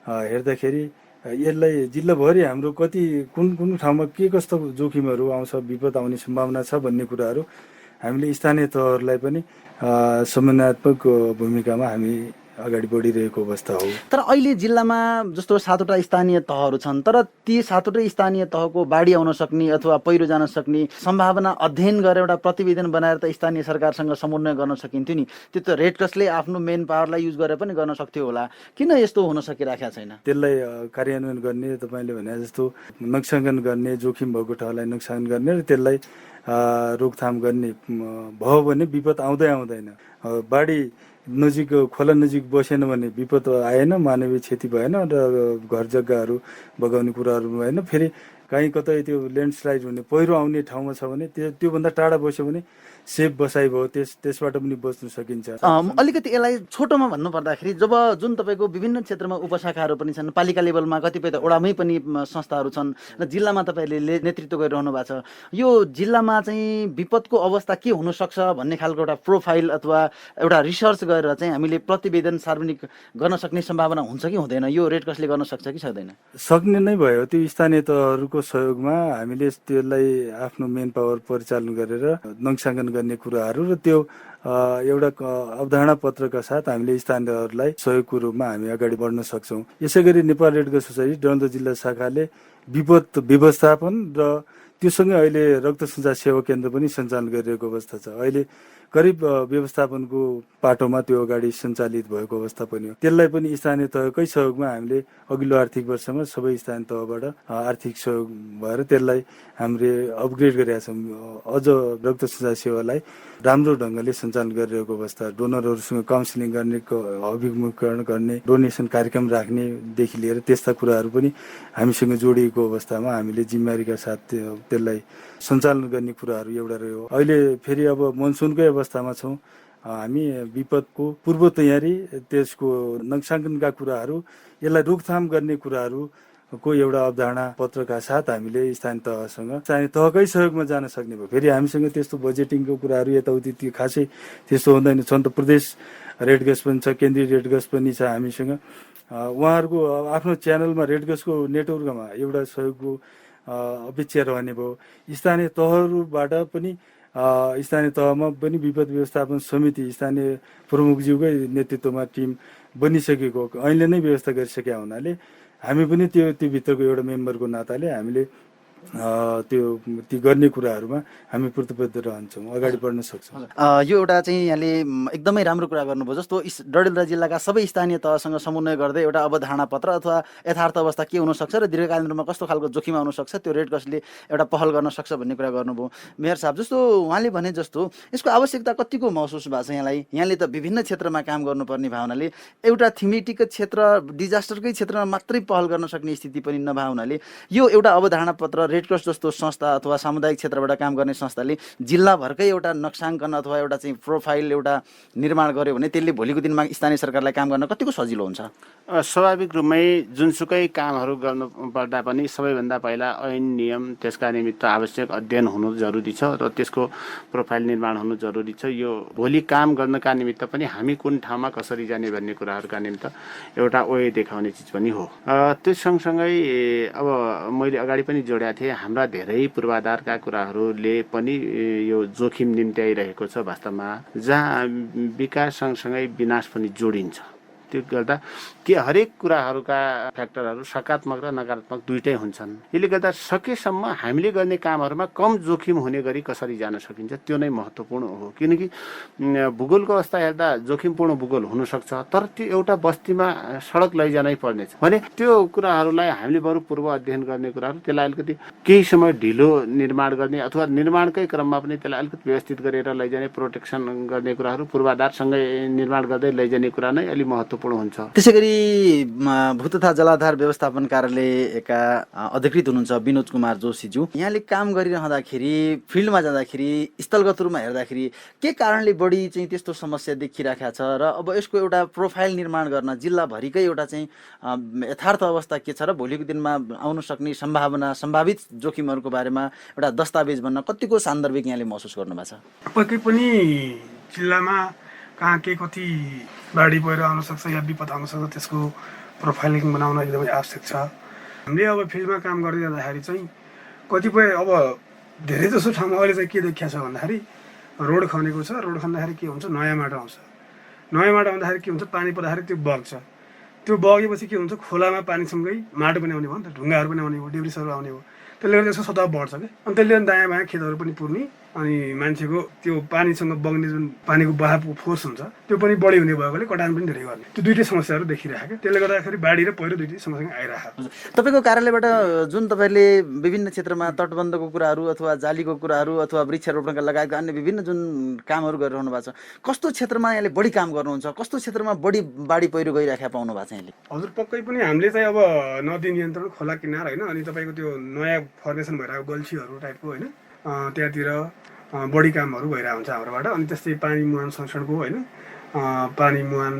Speaker 9: हेर्दाखेरि यसलाई जिल्लाभरि हाम्रो कति कुन कुन ठाउँमा के कस्तो जोखिमहरू आउँछ, विपद आउने सम्भावना छ भन्ने कुराहरू हामीले स्थानीय तहहरूलाई पनि समन्वयात्मक भूमिकामा हामी अगाडि बढिरहेको अवस्था हो।
Speaker 4: तर अहिले जिल्लामा जस्तो 7वटा स्थानीय तहहरू छन्, तर ती 7वटै स्थानीय तहको बाढी आउन सक्ने अथवा पहिरो जान सक्ने सम्भावना अध्ययन गरेर एउटा प्रतिवेदन बनाएर त स्थानीय सरकारसँग समन्वय गर्न सकिन्थ्यो नि। त्यो त रेड क्रसले आफ्नो मेन पावरलाई युज गरेर पनि गर्न सक्थ्यो होला, किन यस्तो हुन सकिराखेको छैन?
Speaker 9: त्यसलाई कार्यान्वयन गर्ने, तपाईँले भने जस्तो नोक्साङ्कन गर्ने, जोखिम भएको ठाउँलाई नोक्सान गर्ने र त्यसलाई रोकथाम गर्ने भयो भने विपद आउँदैन। बाढी नजिक, खोला नजिक बसेन भने विपद आएन, मानवीय क्षति भएन र घर जग्गाहरू बगाउने कुराहरू भएन। फेरि कहीँ कतै त्यो ल्यान्डस्लाइड हुने, पहिरो आउने ठाउँमा छ भने त्योभन्दा टाढा बस्यो भने सेफ बसाइ भयो, त्यसबाट पनि बच्न सकिन्छ।
Speaker 4: अलिकति यसलाई छोटोमा भन्नुपर्दाखेरि जब जुन तपाईँको विभिन्न क्षेत्रमा उपशाखाहरू पनि छन्, पालिका लेभलमा कतिपय त वडामै पनि संस्थाहरू छन् र जिल्लामा तपाईँले नेतृत्व गरिरहनु भएको छ, यो जिल्लामा चाहिँ विपदको अवस्था के हुनसक्छ भन्ने खालको एउटा प्रोफाइल अथवा एउटा रिसर्च गरेर चाहिँ हामीले प्रतिवेदन सार्वजनिक गर्न सक्ने सम्भावना हुन्छ कि हुँदैन? यो रेड क्रसले गर्न सक्छ कि सक्दैन?
Speaker 9: सक्ने नै भयो। त्यो स्थानीय तहहरूको सहयोगमा हामीले त्यसलाई आफ्नो मेन पावर परिचालन गरेर नोक्साङ्कन गर्ने कुराहरू र त्यो एउटा अवधारणा पत्रका साथ हामीले स्थानीयहरूलाई सहयोगको रूपमा हामी अगाडि बढ्न सक्छौँ। यसै गरी Nepal Red Cross Society Dadeldhura जिल्ला शाखाले विपद व्यवस्थापन र त्योसँगै अहिले रक्त सञ्चार सेवा केन्द्र पनि सञ्चालन गरिरहेको अवस्था छ। अहिले करिब व्यवस्थापनको पाटोमा त्यो अगाडि सञ्चालित भएको अवस्था पनि हो। त्यसलाई पनि स्थानीय तहकै सहयोगमा हामीले अघिल्लो आर्थिक वर्षमा सबै स्थानीय तहबाट आर्थिक सहयोग भएर त्यसलाई हामीले अपग्रेड गरेका छौँ। अझ रक्त सञ्चार सेवालाई राम्रो ढङ्गले सञ्चालन गरिरहेको अवस्था, डोनरहरूसँग काउन्सिलिङ गर्ने, अभिमुखीकरण गर्ने, डोनेसन कार्यक्रम राख्नेदेखि लिएर त्यस्ता कुराहरू पनि हामीसँग जोडिएको अवस्थामा हामीले जिम्मेवारीका साथ त्यसलाई सञ्चालन गर्ने कुराहरू एउटा रह्यो। अहिले फेरि अब मनसुनकै अवस्थामा छौँ, हामी विपदको पूर्व तयारी, त्यसको नोक्साङ्कनका कुराहरू, यसलाई रोकथाम गर्ने कुराहरू को एउटा अवधारणा पत्रका साथ हामीले स्थानीय तहकै सहयोगमा जान सक्ने भयो। फेरि हामीसँग त्यस्तो बजेटिङको कुराहरू यताउति त्यो खासै त्यस्तो हुँदैन। छन् त प्रदेश रेड क्रस पनि छ, केन्द्रीय रेड क्रस पनि छ हामीसँग। उहाँहरूको आफ्नो च्यानलमा रेड क्रसको नेटवर्कमा एउटा सहयोगको अपेक्षा रहने भयो। स्थानीय तहहरूबाट पनि स्थानीय तहमा पनि विपद व्यवस्थापन समिति स्थानीय प्रमुखज्यूकै नेतृत्वमा टिम बनिसकेको अहिले नै व्यवस्था गरिसकेका हुनाले हामी पनि त्यो भित्रको एउटा मेम्बरको नाताले हामीले त्यो गर्ने कुराहरूमा हामी प्रतिबद्ध रहन्छौँ, अगाडि बढ्न सक्छौँ।
Speaker 4: यो एउटा चाहिँ यहाँले एकदमै राम्रो कुरा गर्नुभयो। जस्तो डडेलधुरा जिल्लाका सबै स्थानीय तहसँग समन्वय गर्दै एउटा अवधारणा पत्र अथवा यथार्थ अवस्था के हुनसक्छ र दीर्घकालीन रूपमा कस्तो खालको जोखिम आउन सक्छ त्यो रेड क्रसले एउटा पहल गर्न सक्छ भन्ने कुरा गर्नुभयो। मेयर साहब, जस्तो उहाँले भने जस्तो यसको आवश्यकता कतिको महसुस भएको छ यहाँलाई? यहाँले त विभिन्न क्षेत्रमा काम गर्नुपर्ने भावनाले एउटा थिमेटिक क्षेत्र, डिजास्टरकै क्षेत्रमा मात्रै पहल गर्न सक्ने स्थिति पनि नभए हुनाले यो एउटा अवधारणा पत्र रेड क्रस जस्तो संस्था अथवा सामुदायिक क्षेत्रबाट काम गर्ने संस्थाले जिल्लाभरकै एउटा नक्साङ्कन अथवा एउटा चाहिँ प्रोफाइल एउटा निर्माण गर्यो भने त्यसले भोलिको दिनमा स्थानीय सरकारलाई काम गर्न कतिको सजिलो हुन्छ?
Speaker 5: स्वाभाविक रूपमै जुनसुकै कामहरू गर्नु पर्दा पनि सबैभन्दा पहिला ऐन नियम त्यसका निमित्त आवश्यक अध्ययन हुनु जरुरी छ र त्यसको प्रोफाइल निर्माण हुनु जरुरी छ। यो भोलि काम गर्नका निमित्त पनि हामी कुन ठाउँमा कसरी जाने भन्ने कुराहरूका निमित्त एउटा ओए देखाउने चिज पनि हो। त्यो सँगसँगै अब मैले अगाडि पनि जोडेको थिएँ, हाम्रा धेरै पूर्वाधारका कुराहरूले पनि यो जोखिम निम्त्याइरहेको छ वास्तवमा, जहाँ विकास सँगसँगै विनाश पनि जोडिन्छ। त्यो गर्दा के हरेक कुराहरूका फ्याक्टरहरू सकारात्मक र नकारात्मक दुइटै हुन्छन्। यसले गर्दा सकेसम्म हामीले गर्ने कामहरूमा कम जोखिम हुने गरी कसरी जान सकिन्छ त्यो नै महत्त्वपूर्ण हो। किनकि भूगोलको अवस्था हेर्दा जोखिमपूर्ण भूगोल हुनसक्छ, तर त्यो एउटा बस्तीमा सडक लैजानै पर्नेछ भने त्यो कुराहरूलाई हामीले बरु पूर्व अध्ययन गर्ने कुराहरू, त्यसलाई अलिकति केही समय ढिलो निर्माण गर्ने अथवा निर्माणकै क्रममा पनि त्यसलाई अलिकति व्यवस्थित गरेर लैजाने, प्रोटेक्सन गर्ने कुराहरू पूर्वाधारसँगै निर्माण गर्दै लैजाने कुरा नै अलि महत्त्वपूर्ण महत्त्वपूर्ण हुन्छ।
Speaker 4: त्यसै गरी भू तथा जलाधार व्यवस्थापन कार्यालयका अधिकृत हुनुहुन्छ विनोद कुमार जोशीज्यू, यहाँले काम गरिरहँदाखेरि फिल्डमा जाँदाखेरि स्थलगत रूपमा हेर्दाखेरि के कारणले बढी चाहिँ त्यस्तो समस्या देखिराखेको छ र अब यसको एउटा प्रोफाइल निर्माण गर्न जिल्लाभरिकै एउटा चाहिँ यथार्थ अवस्था के छ र भोलिको दिनमा आउन सक्ने सम्भावित जोखिमहरूको बारेमा एउटा दस्तावेज बन्न कतिको सान्दर्भिक यहाँले महसुस गर्नुभएको छ?
Speaker 8: पक्कै पनि जिल्लामा कहाँ के कति बाढी पहिरो आउन सक्छ या विपद आउन सक्छ त्यसको प्रोफाइलिङ बनाउन एकदमै आवश्यक छ। हामीले अब फिल्डमा काम गर्दै जाँदाखेरि चाहिँ कतिपय अब धेरै जसो ठाउँमा अहिले चाहिँ के देखिया छ भन्दाखेरि रोड खनेको छ, रोड खन्दाखेरि के हुन्छ नयाँ माटो आउँछ, नयाँ माटो आउँदाखेरि के हुन्छ पानी पर्दाखेरि त्यो बग्छ, त्यो बगेपछि के हुन्छ खोलामा पानीसँगै माटो पनि आउने भयो नि त, ढुङ्गाहरू पनि आउने भयो, डेब्रिसहरू आउने भयो, त्यसले गर्दा त्यसको सतह बढ्छ क्या, अनि त्यसले दायाँ बायाँ खेतहरू पनि पुर्ने अनि मान्छेको त्यो पानीसँग बग्ने जुन पानीको बहावको फोर्स हुन्छ त्यो पनि बढी हुने भएकोले कटान पनि धेरै गर्ने, त्यो दुइटै समस्याहरू देखिरहेको, त्यसले गर्दाखेरि बाढी र पहिरो दुइटै सँगसँगै आइरहेको।
Speaker 4: तपाईँको कार्यालयबाट जुन तपाईँले विभिन्न क्षेत्रमा तटबन्धको कुराहरू अथवा जालीको कुराहरू अथवा वृक्षारोपणका लगायतका अन्य विभिन्न जुन कामहरू गरिरहनु भएको छ, कस्तो क्षेत्रमा यहाँले बढी काम गर्नुहुन्छ, कस्तो क्षेत्रमा बढी बाढी पहिरो गइराखेको पाउनु भएको छ यहाँले?
Speaker 8: हजुर पक्कै पनि हामीले चाहिँ अब नदी नियन्त्रण खोला किनार होइन, अनि तपाईँको त्यो नयाँ फर्मेसन भइरहेको गल्छीहरू टाइपको होइन, त्यहाँतिर बढी कामहरू भइरहेको हुन्छ हाम्रोबाट। अनि त्यस्तै पानी मुहान संरक्षणको होइन, पानी मुहान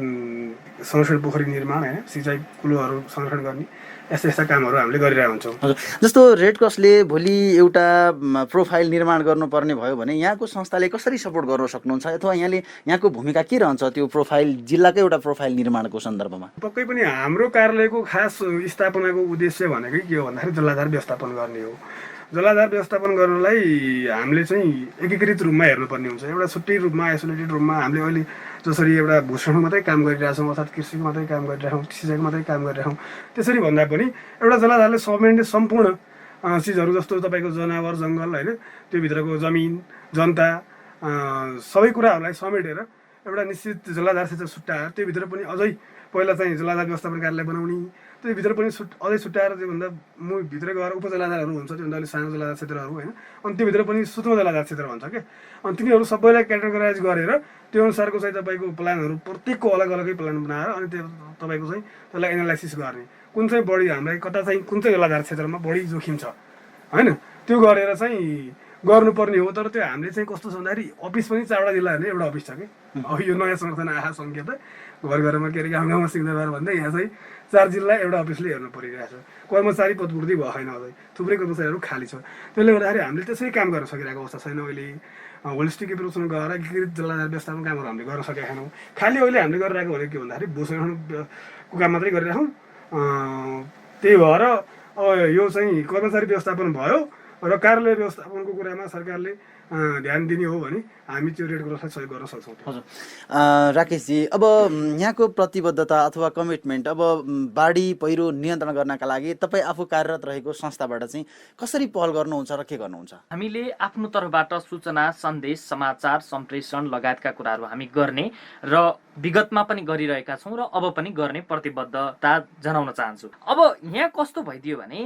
Speaker 8: संरक्षण पोखरी निर्माण होइन, सिँचाइ कुलोहरू संरक्षण गर्ने यस्ता यस्ता कामहरू हामीले गरिरहेको हुन्छौँ।
Speaker 4: हजुर, जस्तो रेड क्रसले भोलि एउटा प्रोफाइल निर्माण गर्नुपर्ने भयो भने यहाँको संस्थाले कसरी सपोर्ट गर्न सक्नुहुन्छ अथवा यहाँको भूमिका के रहन्छ त्यो प्रोफाइल जिल्लाकै एउटा प्रोफाइल निर्माणको सन्दर्भमा?
Speaker 8: पक्कै पनि हाम्रो कार्यालयको खास स्थापनाको उद्देश्य भनेकै के हो भन्दाखेरि जलाधार व्यवस्थापन गर्ने हो। जलाधार व्यवस्थापन गर्नलाई हामीले चाहिँ एकीकृत रूपमा हेर्नुपर्ने हुन्छ। एउटा छुट्टै रूपमा आइसोलेटेड रूपमा हामीले अहिले जसरी एउटा भूषणको मात्रै काम गरिरहेछौँ अर्थात् कृषिको मात्रै काम गरिरहेछौँ, सिँचाइको मात्रै काम गरिरहेछौँ, त्यसरी भन्दा पनि एउटा जलाधारले समेट्ने सम्पूर्ण चिजहरू जस्तो तपाईँको जनावर जङ्गल होइन, त्यो भित्रको जमिन जनता सबै कुराहरूलाई समेटेर एउटा निश्चित जलाधार क्षेत्र छुट्याएर त्योभित्र पनि अझै पहिला चाहिँ जलाधार व्यवस्थापन कार्यालय बनाउने, त्योभित्र पनि अझै छुट्याएर त्योभन्दा भित्र गएर उपजलाधारहरू हुन्छ, त्योभन्दा अलिक सानो जलाधार क्षेत्रहरू होइन, अनि त्योभित्र पनि सूक्ष्म जलाधार क्षेत्र भन्छ क्या, अनि तिनीहरू सबैलाई क्याटेगोराइज गरेर त्यो अनुसारको चाहिँ तपाईँको प्लानहरू प्रत्येकको अलग अलगै प्लान बनाएर अनि त्यो तपाईँको चाहिँ त्यसलाई एनालाइसिस गर्ने, कुन चाहिँ बढी हामीलाई कता चाहिँ कुन चाहिँ जलाधार क्षेत्रमा बढी जोखिम छ होइन, त्यो गरेर चाहिँ गर्नुपर्ने हो। तर त्यो हामीले चाहिँ कस्तो छ भन्दाखेरि अफिस पनि 4वटा जिल्ला हेर्ने एउटा अफिस छ कि, अब यो नयाँ संरचना आहा सङ्ख्या त घर घरमा के अरे गाउँ गाउँमा सिक्दाबार भन्दै यहाँ चाहिँ 4 जिल्ला एउटा अफिसले हेर्नु परिरहेको छ, कर्मचारी पदपूर्ति भएको छैन, अझै थुप्रै कर्मचारीहरू खाली छ, त्यसले गर्दाखेरि हामीले त्यसरी काम गर्न सकिरहेको अवस्था छैन। अहिले होलिस्टिक एप्रोचमा गएर एकीकृत जलाधार व्यवस्थापन कामहरू हामीले गर्न सकेका छैनौँ। खालि अहिले हामीले गरिरहेको भनेको के भन्दाखेरि भूषणको काम मात्रै गरिरहेछौँ। त्यही भएर यो चाहिँ कर्मचारी व्यवस्थापन भयो र कार्यालय व्यवस्थापनको कुरामा सरकारले ध्यान दिने हो भने हामी त्यो रेड क्रसलाई सहयोग गर्न सक्छौँ।
Speaker 4: हजुर राकेशजी, अब यहाँको प्रतिबद्धता अथवा कमिटमेन्ट अब बाढी पहिरो नियन्त्रण गर्नका लागि तपाईँ आफू कार्यरत रहेको संस्थाबाट चाहिँ कसरी पहल गर्नुहुन्छ र के गर्नुहुन्छ?
Speaker 10: हामीले आफ्नो तर्फबाट सूचना सन्देश समाचार सम्प्रेषण लगायतका कुराहरू हामी गर्ने र विगतमा पनि गरिरहेका छौँ र अब पनि गर्ने प्रतिबद्धता जनाउन चाहन्छु। अब यहाँ कस्तो भइदियो भने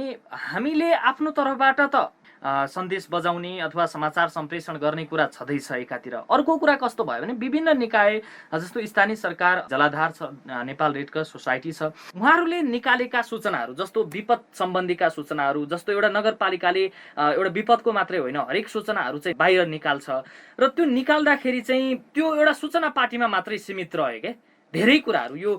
Speaker 10: हामीले आफ्नो तर्फबाट त सन्देश बजाउने अथवा समाचार सम्प्रेषण गर्ने कुरा छँदैछ एकातिर, अर्को कुरा कस्तो भयो भने विभिन्न निकाय जस्तो स्थानीय सरकार, जलाधार छ, नेपाल रेड क्रस सोसाइटी छ, उहाँहरूले निकालेका सूचनाहरू जस्तो विपद सम्बन्धीका सूचनाहरू जस्तो एउटा नगरपालिकाले एउटा विपदको मात्रै होइन हरेक सूचनाहरू चाहिँ बाहिर निकाल्छ र त्यो निकाल्दाखेरि चाहिँ त्यो एउटा सूचना पार्टीमा मात्रै सीमित रह्यो क्या, धेरै कुराहरू यो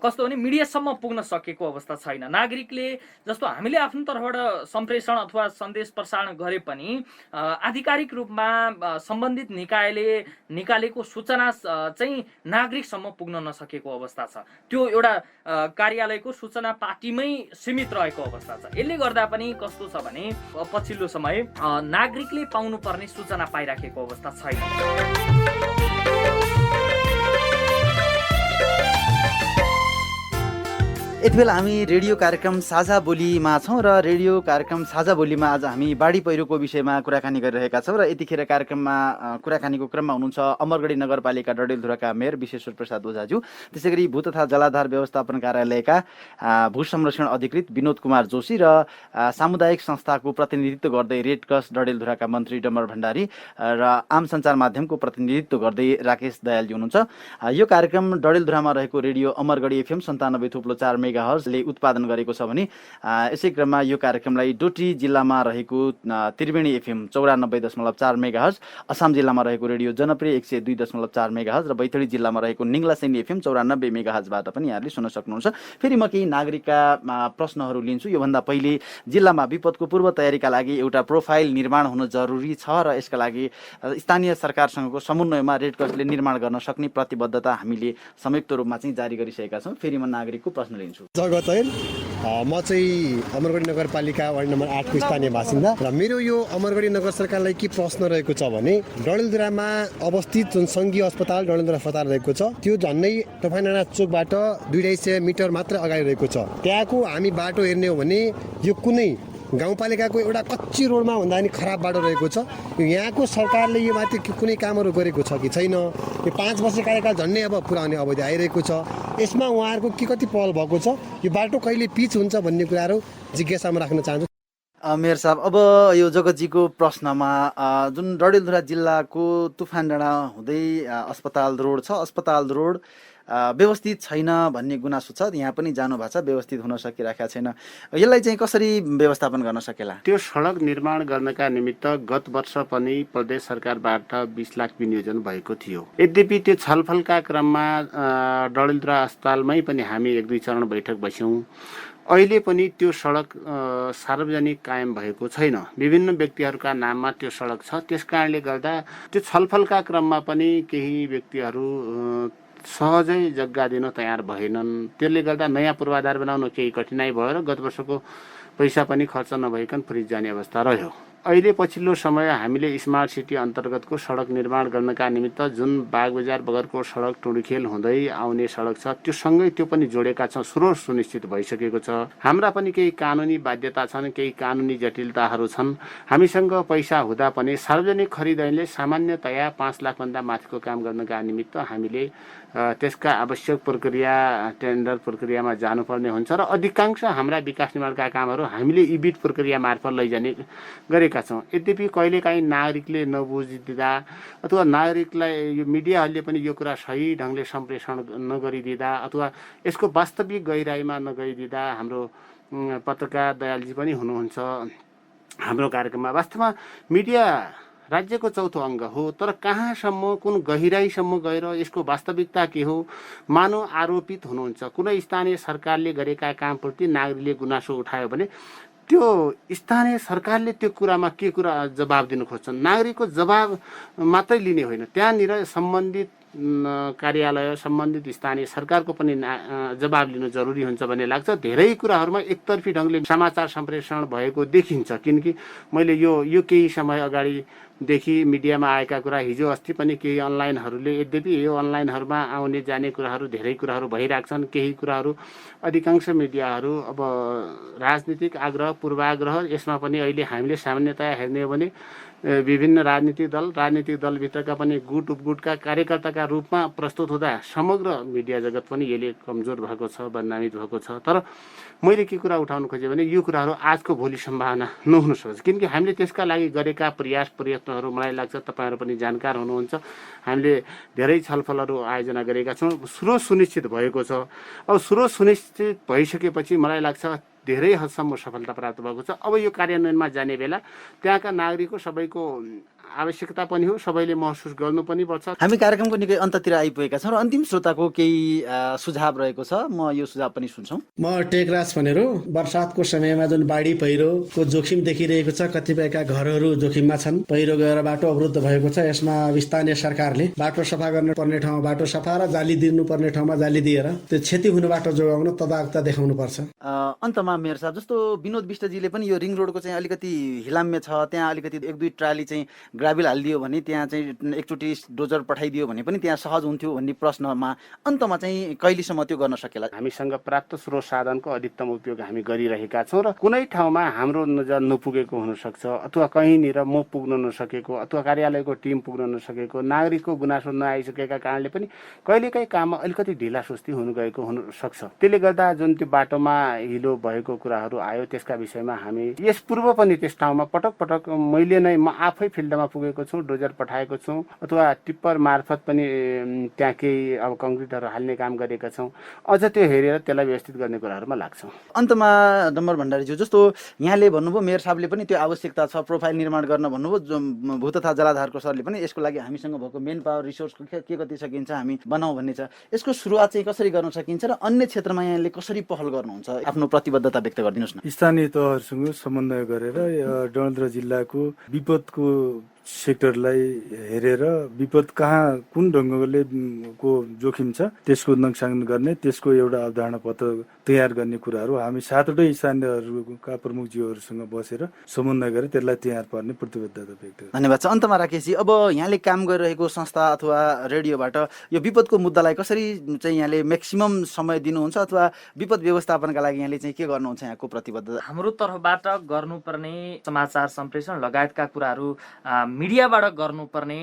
Speaker 10: कस्तो भने मिडियासम्म पुग्न सकेको अवस्था छैन। नागरिकले जस्तो हामीले आफ्नो तर्फबाट सम्प्रेषण अथवा सन्देश प्रसारण गरे पनि आधिकारिक रूपमा सम्बन्धित निकायले निकालेको सूचना चाहिँ नागरिकसम्म पुग्न नसकेको अवस्था छ, त्यो एउटा कार्यालयको सूचना पार्टीमै सीमित रहेको अवस्था छ। यसले गर्दा पनि कस्तो छ भने पछिल्लो समय नागरिकले पाउनुपर्ने सूचना पाइराखेको अवस्था छैन।
Speaker 4: यति बेला हामी रेडियो कार्यक्रम साझा बोलीमा छौँ र रेडियो कार्यक्रम साझा बोलीमा आज हामी बाढी पहिरोको विषयमा कुराकानी गरिरहेका छौँ र यतिखेर कार्यक्रममा कुराकानीको क्रममा हुनुहुन्छ अमरगढी नगरपालिका डडेलधुराका मेयर विश्वेश्वर प्रसाद ओझाज्यू, त्यसै गरी भू तथा जलाधार व्यवस्थापन कार्यालयका भू संरक्षण अधिकृत विनोद कुमार जोशी र सामुदायिक संस्थाको प्रतिनिधित्व गर्दै रेड क्रस डडेलधुराका मन्त्री डम्बर भण्डारी र आम सञ्चार माध्यमको प्रतिनिधित्व गर्दै राकेश दयालजी हुनुहुन्छ। यो कार्यक्रम डडेलधुरामा रहेको रेडियो अमरगढी एफएम 97.4 मेगाहर्जले उत्पादन गरेको छ भने यसै क्रममा यो कार्यक्रमलाई डोटी जिल्लामा रहेको त्रिवेणी एफएम 94.4 मेगाहर्ज, असम जिल्लामा रहेको रेडियो जनप्रिय 102.4 मेगाहर्ज र बैतडी जिल्लामा रहेको निङ्लासेनी एफएम 94 मेगाहर्जबाट पनि यहाँले सुन्न सक्नुहुन्छ। फेरि म केही नागरिकका प्रश्नहरू लिन्छु। योभन्दा पहिले जिल्लामा विपदको पूर्व तयारीका लागि एउटा प्रोफाइल निर्माण हुन जरुरी छ र यसका लागि स्थानीय सरकारसँगको समन्वयमा रेड क्रसले निर्माण गर्न सक्ने प्रतिबद्धता हामीले संयुक्त रूपमा चाहिँ जारी गरिसकेका छौँ। फेरि म नागरिकको प्रश्न लिन्छु।
Speaker 13: जगत ऐन, म चाहिँ अमरगढी नगरपालिका वार्ड नम्बर 8 को स्थानीय बासिन्दा र मेरो यो अमरगढी नगर सरकारलाई के प्रश्न रहेको छ भने डडेलधुरामा अवस्थित जुन सङ्घीय अस्पताल डडेलधुरा अस्पताल रहेको छ त्यो झन्डै टफानाडा चोकबाट 250 मिटर मात्र अगाडि रहेको छ। त्यहाँको हामी बाटो हेर्ने हो भने यो कुनै गाउँपालिकाको एउटा कच्ची रोडमा भन्दा पनि खराब बाटो रहेको छ। यहाँको सरकारले यो माथि कुनै कामहरू गरेको छ कि छैन, यो 5 वर्ष कार्यकाल झन्डै अब पुरा हुने अवधि आइरहेको छ, यसमा उहाँहरूको के कति पहल भएको छ, यो बाटो कहिले पिच हुन्छ भन्ने कुराहरू जिज्ञासामा राख्न चाहन्छु।
Speaker 4: मेयर साहब, अब यो जगतजीको प्रश्नमा जुन डडेलधुरा जिल्लाको तुफान डाँडा हुँदै अस्पताल रोड छ, अस्पताल रोड व्यवस्थित छैन भन्ने गुनासो छ। यहाँ पनि जानु भएको छ, व्यवस्थित हुन सकिरहेको छैन। यसलाई चाहिँ कसरी व्यवस्थापन गर्न सकेला?
Speaker 5: त्यो सडक निर्माण गर्नका निमित्त गत वर्ष पनि प्रदेश सरकारबाट 20 लाख विनियोजन भएको थियो। यद्यपि त्यो छलफलका क्रममा डडेलधुरा अस्पतालमै पनि हामी 1-2 चरण बैठक बस्यौँ। अहिले पनि त्यो सडक सार्वजनिक कायम भएको छैन, विभिन्न व्यक्तिहरूका नाममा त्यो सडक छ। त्यस कारणले गर्दा त्यो छलफलका क्रममा पनि केही व्यक्तिहरू सहजै जग्गा दिन तयार भएनन्। त्यसले गर्दा नयाँ पूर्वाधार बनाउन केही कठिनाइ भयो र गत वर्षको पैसा पनि खर्च नभइकन फ्रिज जाने अवस्था रह्यो। अहिले पछिल्लो समय हामीले स्मार्ट सिटी अन्तर्गतको सडक निर्माण गर्नका निमित्त जुन बागबजार बगरको सडक टुडुखेल हुँदै आउने सडक छ त्यो सँगै त्यो पनि जोडेका छौँ, स्रोत सुनिश्चित भइसकेको छ। हाम्रा पनि केही कानुनी बाध्यता छन्, केही कानुनी जटिलताहरू छन्। हामीसँग पैसा हुँदा पनि सार्वजनिक खरिदले सामान्यतया 5 लाखभन्दा माथिको काम गर्नका निमित्त हामीले त्यसका आवश्यक प्रक्रिया टेन्डर प्रक्रियामा जानुपर्ने हुन्छ र अधिकांश हाम्रा विकास निर्माणका कामहरू हामीले इबिट प्रक्रिया मार्फत लैजाने गरेका छौँ। यद्यपि कहिलेकाहीँ नागरिकले नबुझिदिँदा अथवा नागरिकलाई यो मिडियाहरूले पनि यो कुरा सही ढङ्गले सम्प्रेषण नगरिदिँदा अथवा यसको वास्तविक गहिराइमा नगइदिँदा हाम्रो पत्रकार दयालजी पनि हुनुहुन्छ हाम्रो कार्यक्रममा। वास्तवमा मिडिया राज्यको चौथो अङ्ग हो, तर कहाँसम्म कुन गहिराइसम्म गएर यसको वास्तविकता के हो मानव आरोपित हुनुहुन्छ। कुनै स्थानीय सरकारले गरेका कामप्रति नागरिकले गुनासो उठायो भने त्यो स्थानीय सरकारले त्यो कुरामा के कुरा जवाब दिनु खोज्छन्, नागरिकको जवाब मात्रै लिने होइन, त्यहाँनिर सम्बन्धित कार्यालय सम्बन्धित स्थानीय सरकारको पनि जवाब लिनु जरुरी हुन्छ भन्ने लाग्छ। धेरै कुराहरूमा एकतर्फी ढङ्गले समाचार सम्प्रेषण भएको देखिन्छ, किनकि मैले यो केही समय अगाडिदेखि मिडियामा आएका कुरा हिजो अस्ति पनि केही अनलाइनहरूले, यद्यपि यो अनलाइनहरूमा आउने जाने कुराहरू धेरै कुराहरू भइरहेछन्। केही कुराहरू अधिकांश मिडियाहरू अब राजनीतिक आग्रह पूर्वाग्रह यसमा पनि अहिले हामीले सामान्यतया हेर्ने हो भने विभिन्न राजनीतिक दलभित्रका पनि गुट उपगुटका कार्यकर्ताका रूपमा प्रस्तुत हुँदा समग्र मिडिया जगत पनि यसले कमजोर भएको छ, बदनामित भएको छ। तर मैले के कुरा उठाउनु खोजेँ भने यो कुराहरू आजको भोलि सम्भावना नहुन सक्छ, किनकि हामीले त्यसका लागि गरेका प्रयत्नहरू मलाई लाग्छ तपाईँहरू पनि जानकार हुनुहुन्छ। हामीले धेरै छलफलहरू आयोजना गरेका छौँ, स्रोत सुनिश्चित भएको छ। अब स्रोत सुनिश्चित भइसकेपछि मलाई लाग्छ धेरै हदसम्म सफलता प्राप्त भएको छ। अब यो कार्यान्वयनमा जाने बेला त्यहाँका नागरिकको सबैको आवश्यकता पनि हो, सबैले महसुस गर्नु पनि पर्छ।
Speaker 4: हामी कार्यक्रमको निकै अन्ततिर आइपुगेका छौँ र अन्तिम श्रोताको केही सुझाव रहेको छ, म यो सुझाव पनि सुन्छौँ।
Speaker 6: म टेकराज भनेर बर्सातको समयमा जुन बाढी पहिरोको जोखिम देखिरहेको छ, कतिपयका घरहरू जोखिममा छन्, पहिरो गएर बाटो अवरुद्ध भएको छ। यसमा स्थानीय सरकारले बाटो सफा गर्न पर्ने ठाउँमा बाटो सफा र जाली दिनुपर्ने ठाउँमा जाली दिएर त्यो क्षति हुनेबाट जोगाउन तदाकता देखाउनु पर्छ।
Speaker 4: अन्तमा मेयर साहब, जस्तो विनोद विष्टजीले पनि यो रिङ रोडको चाहिँ अलिकति हिलाम्य छ, त्यहाँ अलिकति 1-2 ट्राली चाहिँ ग्राभेल हालिदियो भने त्यहाँ चाहिँ एकचोटि डोजर पठाइदियो भने पनि त्यहाँ सहज हुन्थ्यो भन्ने प्रश्नमा अन्तमा चाहिँ कहिलेसम्म त्यो गर्न सकेला?
Speaker 5: हामीसँग प्राप्त स्रोत साधनको अधिकतम उपयोग हामी गरिरहेका छौँ र कुनै ठाउँमा हाम्रो नजर नपुगेको हुनसक्छ अथवा कहीँनिर म पुग्न नसकेको अथवा कार्यालयको टिम पुग्न नसकेको नागरिकको गुनासो नआइसकेका कारणले पनि कहिलेकाहीँ काममा अलिकति ढिला सुस्ती हुन गएको हुनसक्छ। त्यसले गर्दा जुन त्यो बाटोमा हिलो भएको कुराहरू आयो त्यसका विषयमा हामी यस पूर्व पनि त्यस ठाउँमा पटक पटक मैले नै म आफै फिल्डमा पुगेको छु, डोजर पठाएको छु अथवा टिप्पर मार्फत पनि त्यहाँ केही अब कङ्क्रिटहरू हाल्ने काम गरेका छौँ। अझ त्यो हेरेर त्यसलाई व्यवस्थित गर्ने कुराहरूमा लाग्छौँ।
Speaker 4: अन्तमा डम्बर भण्डारीज्यू, जस्तो यहाँले भन्नुभयो, मेयर साहबले पनि त्यो आवश्यकता छ प्रोफाइल निर्माण गर्न भन्नुभयो, भू तथा जलाधारको सरले पनि यसको लागि हामीसँग भएको मेन पावर रिसोर्सको के कति सकिन्छ हामी बनाऊ भन्ने छ। यसको सुरुवात चाहिँ कसरी गर्न सकिन्छ र अन्य क्षेत्रमा यहाँले कसरी पहल गर्नुहुन्छ? आफ्नो प्रतिबद्धता व्यक्त गरिदिनुहोस् न।
Speaker 9: स्थानीय तहहरूसँग समन्वय गरेर डडेलधुरा जिल्लाको विपदको सेक्टरलाई हेरेर विपद कहाँ कुन ढङ्गले को जोखिम छ त्यसको नक्सान गर्ने, त्यसको एउटा अवधारणा पत्र तयार गर्ने कुराहरू हामी 7वटै स्थानीयहरूका प्रमुखज्यूहरूसँग बसेर समन्वय गरेर त्यसलाई तयार पार्ने प्रतिबद्धता व्यक्त गर्छौँ।
Speaker 4: धन्यवाद छ। अन्तमा राकेशजी, अब यहाँले काम गरिरहेको संस्था अथवा रेडियोबाट यो विपदको मुद्दालाई कसरी चाहिँ यहाँले म्याक्सिमम समय दिनुहुन्छ अथवा विपद व्यवस्थापनका लागि यहाँले चाहिँ के गर्नुहुन्छ? यहाँको प्रतिबद्धता
Speaker 10: हाम्रो तर्फबाट गर्नुपर्ने समाचार सम्प्रेषण लगायतका कुराहरू मिडियाबाट गर्नुपर्ने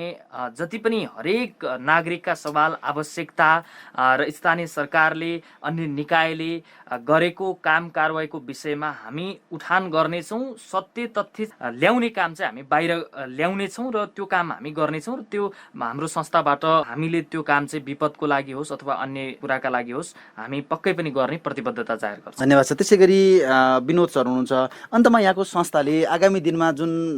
Speaker 10: जति पनि हरेक नागरिकका सवाल आवश्यकता र स्थानीय सरकारले अन्य निकायले गरेको काम कारवाहीको विषयमा हामी उठान गर्नेछौँ। सत्य तथ्य ल्याउने काम चाहिँ हामी बाहिर ल्याउनेछौँ र त्यो काम हामी गर्नेछौँ र त्यो हाम्रो संस्थाबाट हामीले त्यो काम चाहिँ विपदको लागि होस् अथवा अन्य कुराका लागि होस् हामी पक्कै पनि गर्ने प्रतिबद्धता जाहेर गर्छौँ।
Speaker 4: धन्यवाद छ। त्यसै गरी विनोद सर हुनुहुन्छ। अन्तमा यहाँको संस्थाले आगामी दिनमा जुन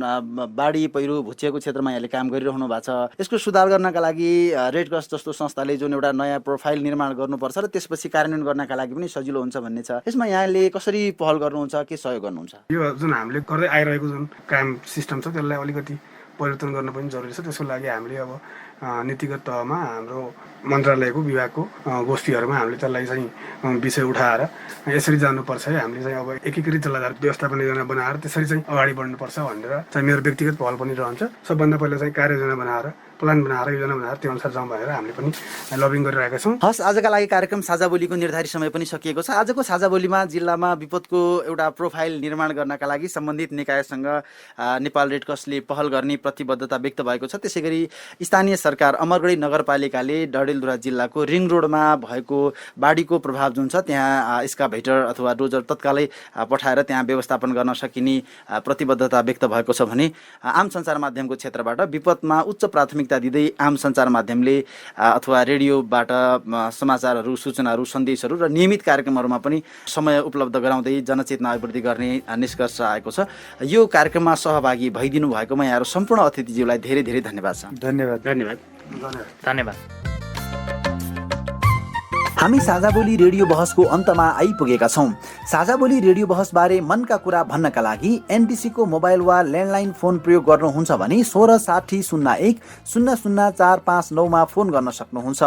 Speaker 4: बाढी पहिरो भुचिएको क्षेत्रमा यहाँले काम गरिरहनु भएको छ, यसको सुधार गर्नका लागि रेड क्रस जस्तो संस्थाले जुन एउटा नयाँ प्रोफाइल निर्माण गर्नुपर्छ र त्यसपछि कार्यान्वयन गर्नका लागि पनि सजिलो हुन्छ भन्ने छ, यसमा यहाँले कसरी पहल गर्नुहुन्छ, के सहयोग गर्नुहुन्छ?
Speaker 8: यो जुन हामीले गर्दै आइरहेको जुन काम सिस्टम छ त्यसलाई अलिकति परिवर्तन गर्न पनि जरुरी छ। त्यसको लागि हामीले अब नीतिगत तहमा हाम्रो मन्त्रालयको विभागको गोष्ठीहरूमा हामीले त्यसलाई चाहिँ विषय उठाएर यसरी जानुपर्छ है, हामीले चाहिँ अब एकीकृत जलाधार व्यवस्थापन योजना बनाएर त्यसरी चाहिँ अगाडि बढ्नुपर्छ भनेर चाहिँ मेरो व्यक्तिगत पहल पनि रहन्छ। सबभन्दा पहिला चाहिँ कार्ययोजना बनाएर प्लान बनाएर योजना बनाएर त्यो अनुसार जाउँ भनेर हामीले पनि लबिङ गरिरहेका छौँ।
Speaker 4: हस्, आजका लागि कार्यक्रम साझा बोलीको निर्धारित समय पनि सकिएको छ। आजको साझा बोलीमा जिल्लामा विपदको एउटा प्रोफाइल निर्माण गर्नका लागि सम्बन्धित निकायसँग नेपाल रेड क्रसले पहल गर्ने प्रतिबद्धता व्यक्त भएको छ। त्यसै गरी स्थानीय सरकार अमरगढी नगरपालिकाले डडेलधुरा जिल्लाको रिङ रोडमा भएको बाढीको प्रभाव जुन छ त्यहाँ एक्सकाभेटर अथवा डोजर तत्कालै पठाएर त्यहाँ व्यवस्थापन गर्न सकिने प्रतिबद्धता व्यक्त भएको छ भने आम सञ्चार माध्यमको क्षेत्रबाट विपदमा उच्च प्राथमिकता दिँदै आम सञ्चार माध्यमले अथवा रेडियोबाट समाचारहरू, सूचनाहरू, सन्देशहरू र नियमित कार्यक्रमहरूमा पनि समय उपलब्ध गराउँदै जनचेतना अभिवृद्धि गर्ने निष्कर्ष आएको छ। यो कार्यक्रममा सहभागी भइदिनु भएकोमा यहाँहरू सम्पूर्ण अतिथिज्यूलाई धेरै धेरै धन्यवाद छ।
Speaker 9: धन्यवाद।
Speaker 5: धन्यवाद।
Speaker 10: धन्यवाद।
Speaker 4: हामी साझा बोली रेडियो बहसको अन्तमा आइपुगेका छौँ। साझा बोली रेडियो बहसबारे मनका कुरा भन्नका लागि एनटिसीको मोबाइल वा ल्यान्डलाइन फोन प्रयोग गर्नुहुन्छ भने 166001000459 मा फोन गर्न सक्नुहुन्छ।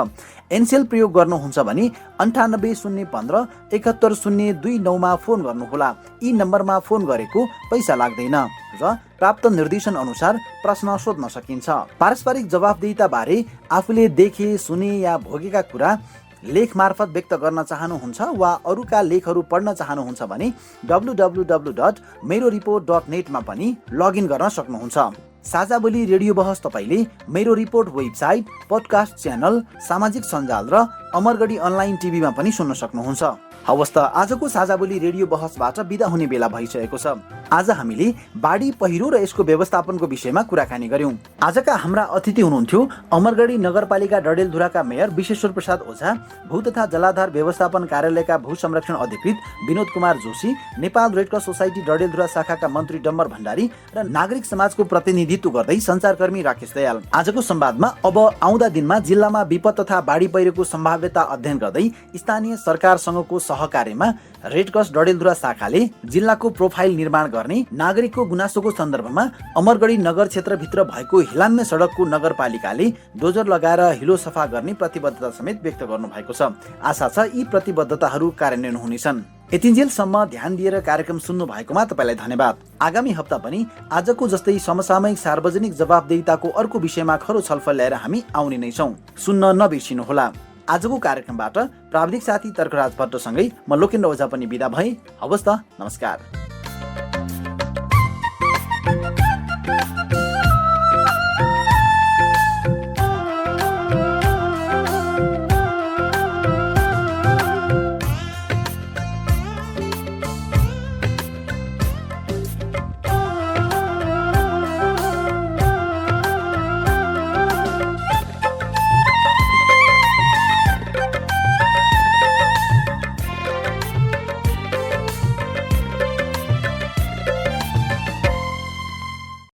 Speaker 4: एनसेल प्रयोग गर्नुहुन्छ भने 980115 71029 मा फोन गर्नुहोला। यी नम्बरमा फोन गरेको पैसा लाग्दैन र प्राप्त निर्देशन अनुसार प्रश्न सोध्न सकिन्छ। पारस्परिक जवाफदेहिता बारे आफूले देखे, सुने या भोगेका कुरा लेख मार्फत व्यक्त गर्न चाहनुहुन्छ वा अरूका लेखहरू पढ्न चाहनुहुन्छ भने www.meroreport.net मा पनि लगइन गर्न सक्नुहुन्छ। साझा बोली रेडियो बहस तपाईले मेरो रिपोर्ट वेबसाइट, पडकास्ट च्यानल, सामाजिक सञ्जाल र अमरगढी अनलाइन टिभीमा पनि सुन्न सक्नुहुन्छ। हवस् त, आजको साझा बोली रेडियो बहसबाट बिदा हुने बेला भइसकेको छ। आज हामीले बाढी पहिरो र यसको व्यवस्थापनको विषयमा कुराकानी गर्यौं। आजका हाम्रा अतिथि हुनुहुन्थ्यो अमरगढी नगरपालिका डडेलधुराका मेयर विश्वेश्वर प्रसाद ओझा, भू तथा जलाधार व्यवस्थापन कार्यालयका भू संरक्षण अधिकृत Vinod Kumar Joshi, Nepal Red Cross Society Dadeldhura शाखाका मन्त्री डम्बर भण्डारी र नागरिक समाजको प्रतिनिधित्व गर्दै सञ्चारकर्मी राकेश दयाल। आजको संवादमा अब आउँदा दिनमा जिल्लामा विपद तथा बाढी पहिरोको सम्भाव्यता अध्ययन गर्दै स्थानीय सरकारसँगको सहकार्यमा रेड क्रस डडेलधुरा शाखाले जिल्लाको प्रोफाइल निर्माण गर्ने, नागरिकको गुनासोको सन्दर्भमा अमरगढी नगर क्षेत्रभित्र भएको हिलाम्य सडकको नगरपालिकाले डोजर लगाएर हिलो सफा गर्ने प्रतिबद्धता समेत व्यक्त गर्नु भएको छ। आशा छ यी प्रतिबद्धताहरू कार्यान्वयन हुनेछन्। यतिन्जेलसम्म ध्यान दिएर कार्यक्रम सुन्नु भएकोमा तपाईँलाई धन्यवाद। आगामी हप्ता पनि आजको जस्तै समसामयिक सार्वजनिक जवाफदेहिताको अर्को विषयमा खरो छलफल ल्याएर हामी आउने नै छौँ। सुन्न नबिर्सिनुहोला। आजको कार्यक्रमबाट प्राविधिक साथी तर्कराज भट्टसँगै म लोकेन्द्र ओझा पनि बिदा भएँ। हवस् त, नमस्कार।